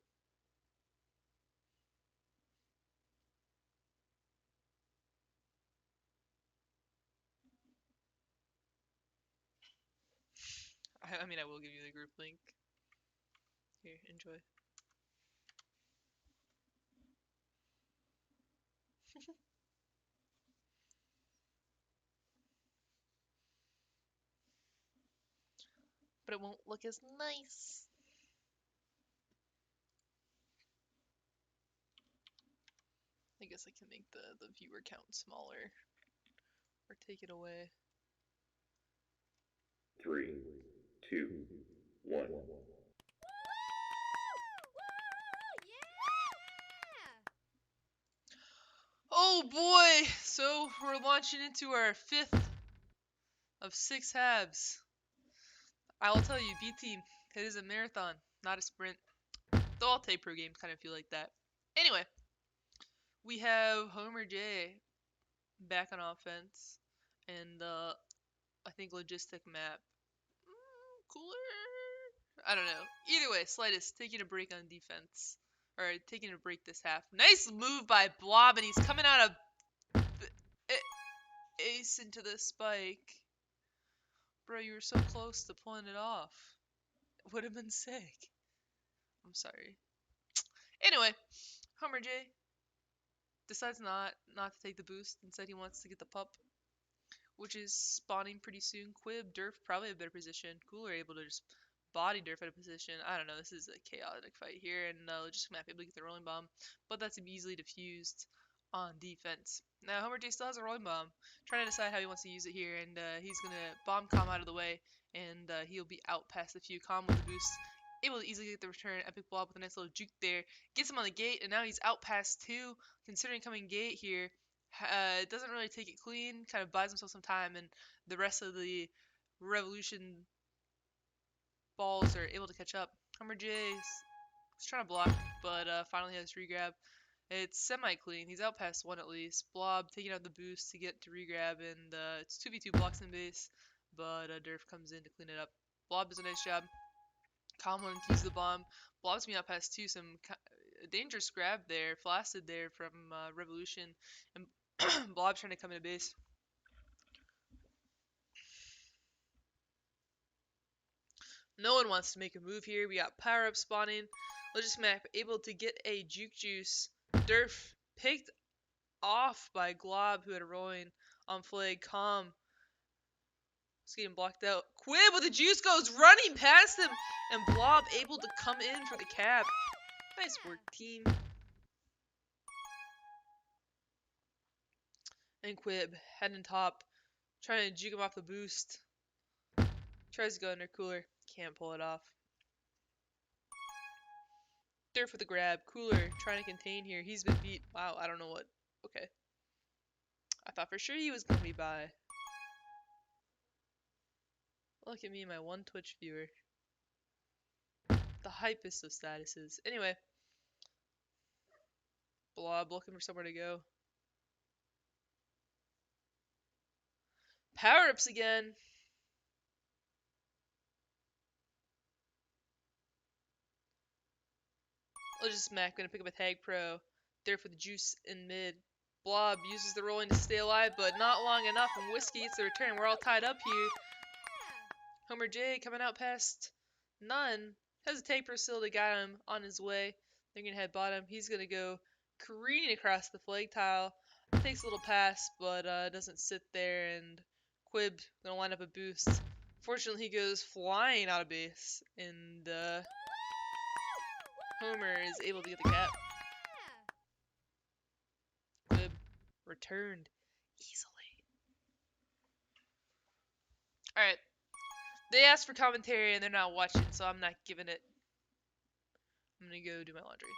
I mean, I will give you the group link. Here, enjoy. But it won't look as nice. I guess I can make the viewer count smaller. Or take it away. 3, 2, 1. Oh boy! So we're launching into our 5th of 6 halves. I will tell you, B team, it is a marathon, not a sprint. Though all take pro games kind of feel like that. Anyway, we have Homer J back on offense, and I think logistic map. Cooler. I don't know. Either way, Slightest taking a break on defense, or taking a break this half. Nice move by Blob, and he's coming out of ace into the spike. Bro, you were so close to pulling it off. It would have been sick. I'm sorry. Anyway, Homer J decides not to take the boost. Instead, he wants to get the pup, which is spawning pretty soon. Quib, Durf, probably a better position. Cooler able to just body Durf at a position. I don't know. This is a chaotic fight here, and just map able to get the rolling bomb, but that's easily diffused on defense. Now Homer J still has a rolling bomb, trying to decide how he wants to use it here, and he's gonna bomb Calm out of the way, and he'll be out past the few. Calm with the boost, able to easily get the return. Epic Blob with a nice little juke there, gets him on the gate, and now he's out past 2. Considering coming gate here, doesn't really take it clean, kind of buys himself some time, and the rest of the Revolution balls are able to catch up. Homer J is trying to block, but finally has regrab. It's semi-clean. He's out past 1 at least. Blob taking out the boost to get to regrab, and it's 2v2 blocks in base, but Durf comes in to clean it up. Blob does a nice job. Calm keys the bomb. Blob's me out past 2. Some dangerous grab there, flasted there from Revolution, and Blob trying to come into base. No one wants to make a move here. We got power up spawning. Logismap able to get a juke juice. Durf picked off by Glob, who had a rolling on flag. Calm was getting blocked out. Quib with the juice goes running past him, and Blob able to come in for the cap. Nice work, team. And Quib heading top, trying to juke him off the boost. Tries to go under Cooler, can't pull it off. There for the grab. Cooler trying to contain here. He's been beat. Wow, I don't know what. Okay. I thought for sure he was gonna be by. Look at me, my one Twitch viewer. The hypest of statuses. Anyway. Blob looking for somewhere to go. Power-ups again. Logismac gonna pick up a tag pro. There for the juice in mid. Blob uses the rolling to stay alive, but not long enough, and Whiskey gets the return. We're all tied up here. Homer J coming out past none. Has a tag pro still that got him on his way. They're gonna head bottom. He's gonna go careening across the flag tile. Takes a little pass, but doesn't sit there, and Quib gonna line up a boost. Fortunately, he goes flying out of base, and Homer is able to get the cap. Quib returned easily. Alright. They asked for commentary and they're not watching, so I'm not giving it. I'm gonna go do my laundry.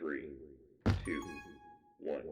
3, 2, 1.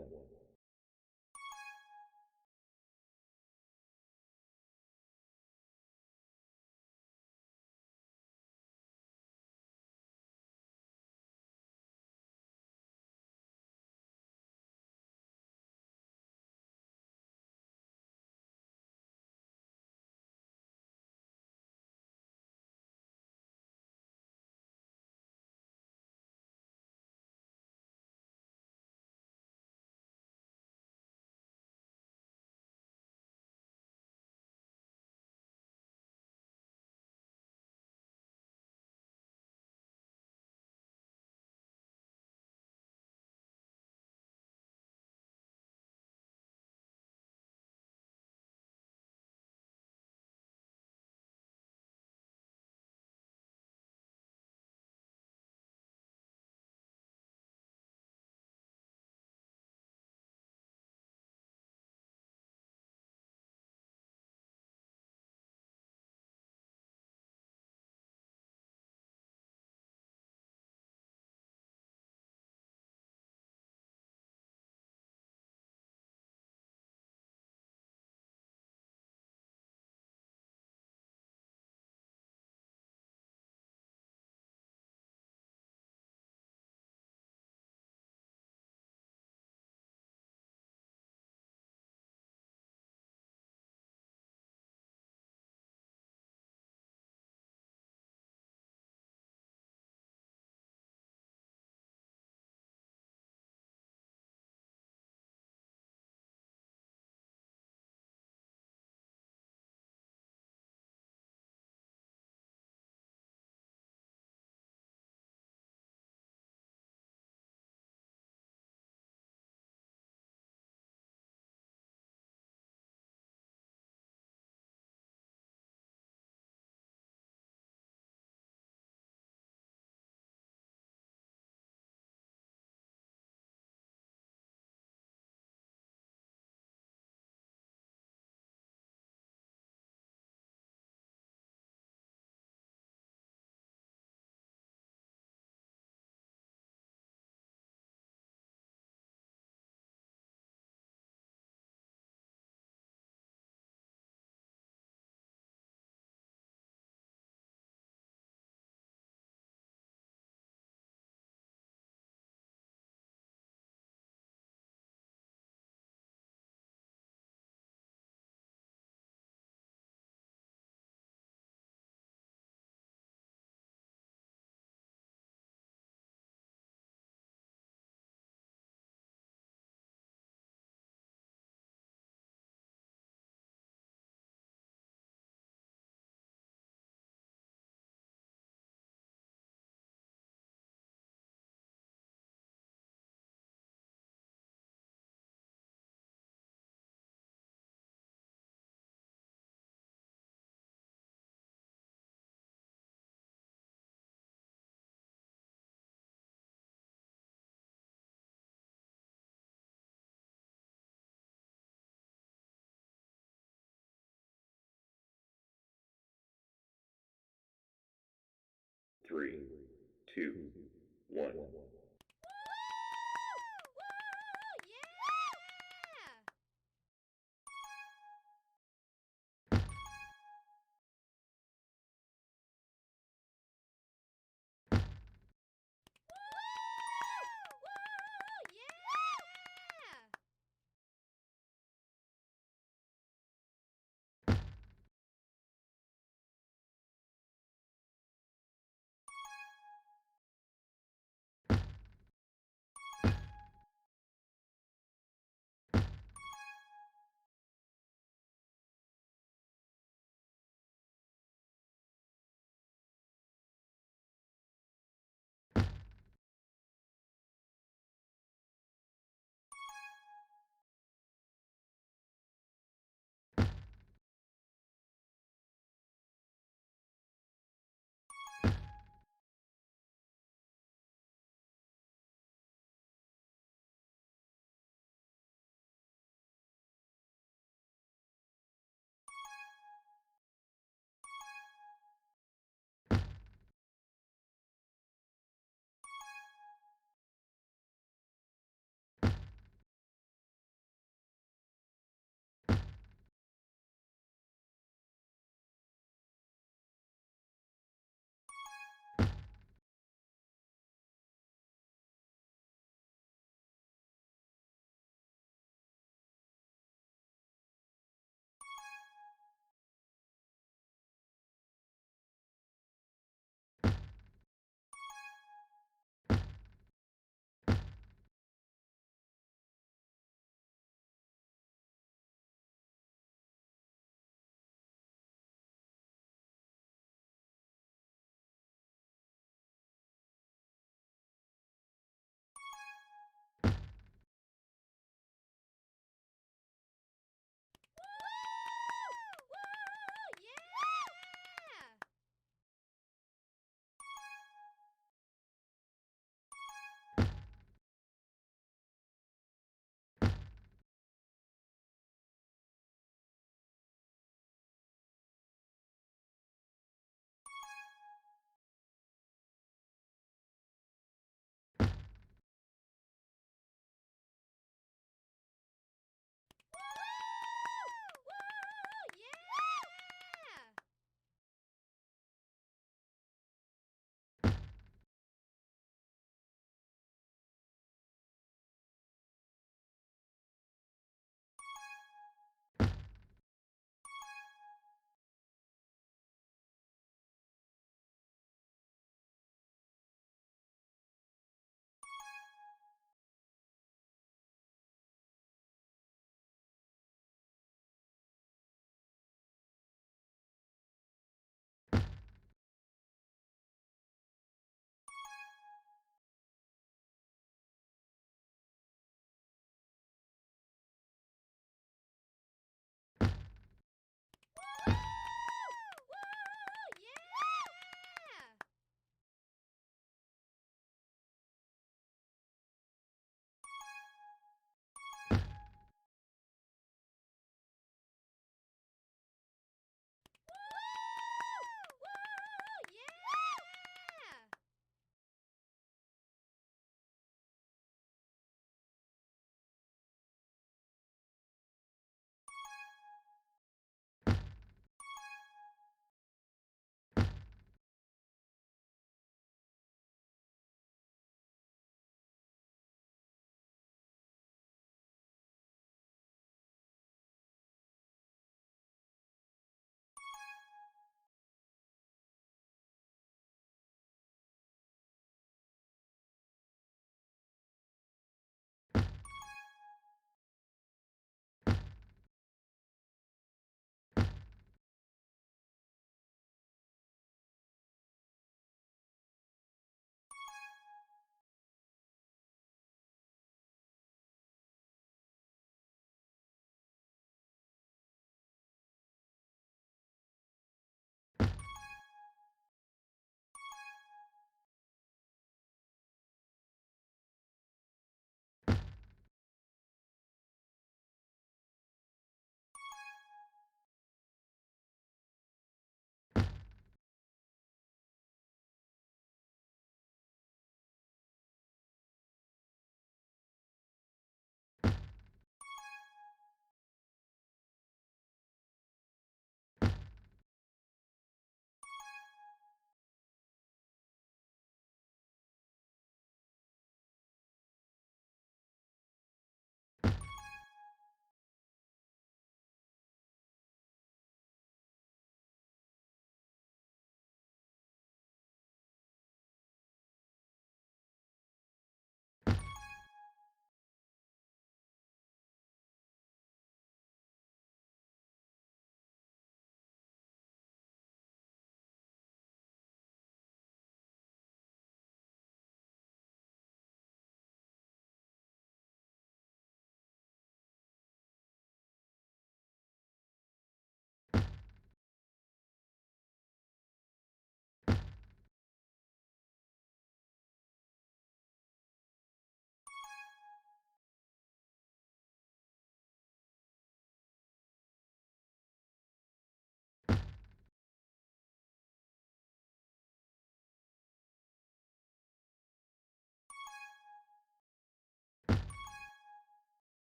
Three, two, one.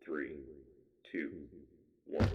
3, 2, 1.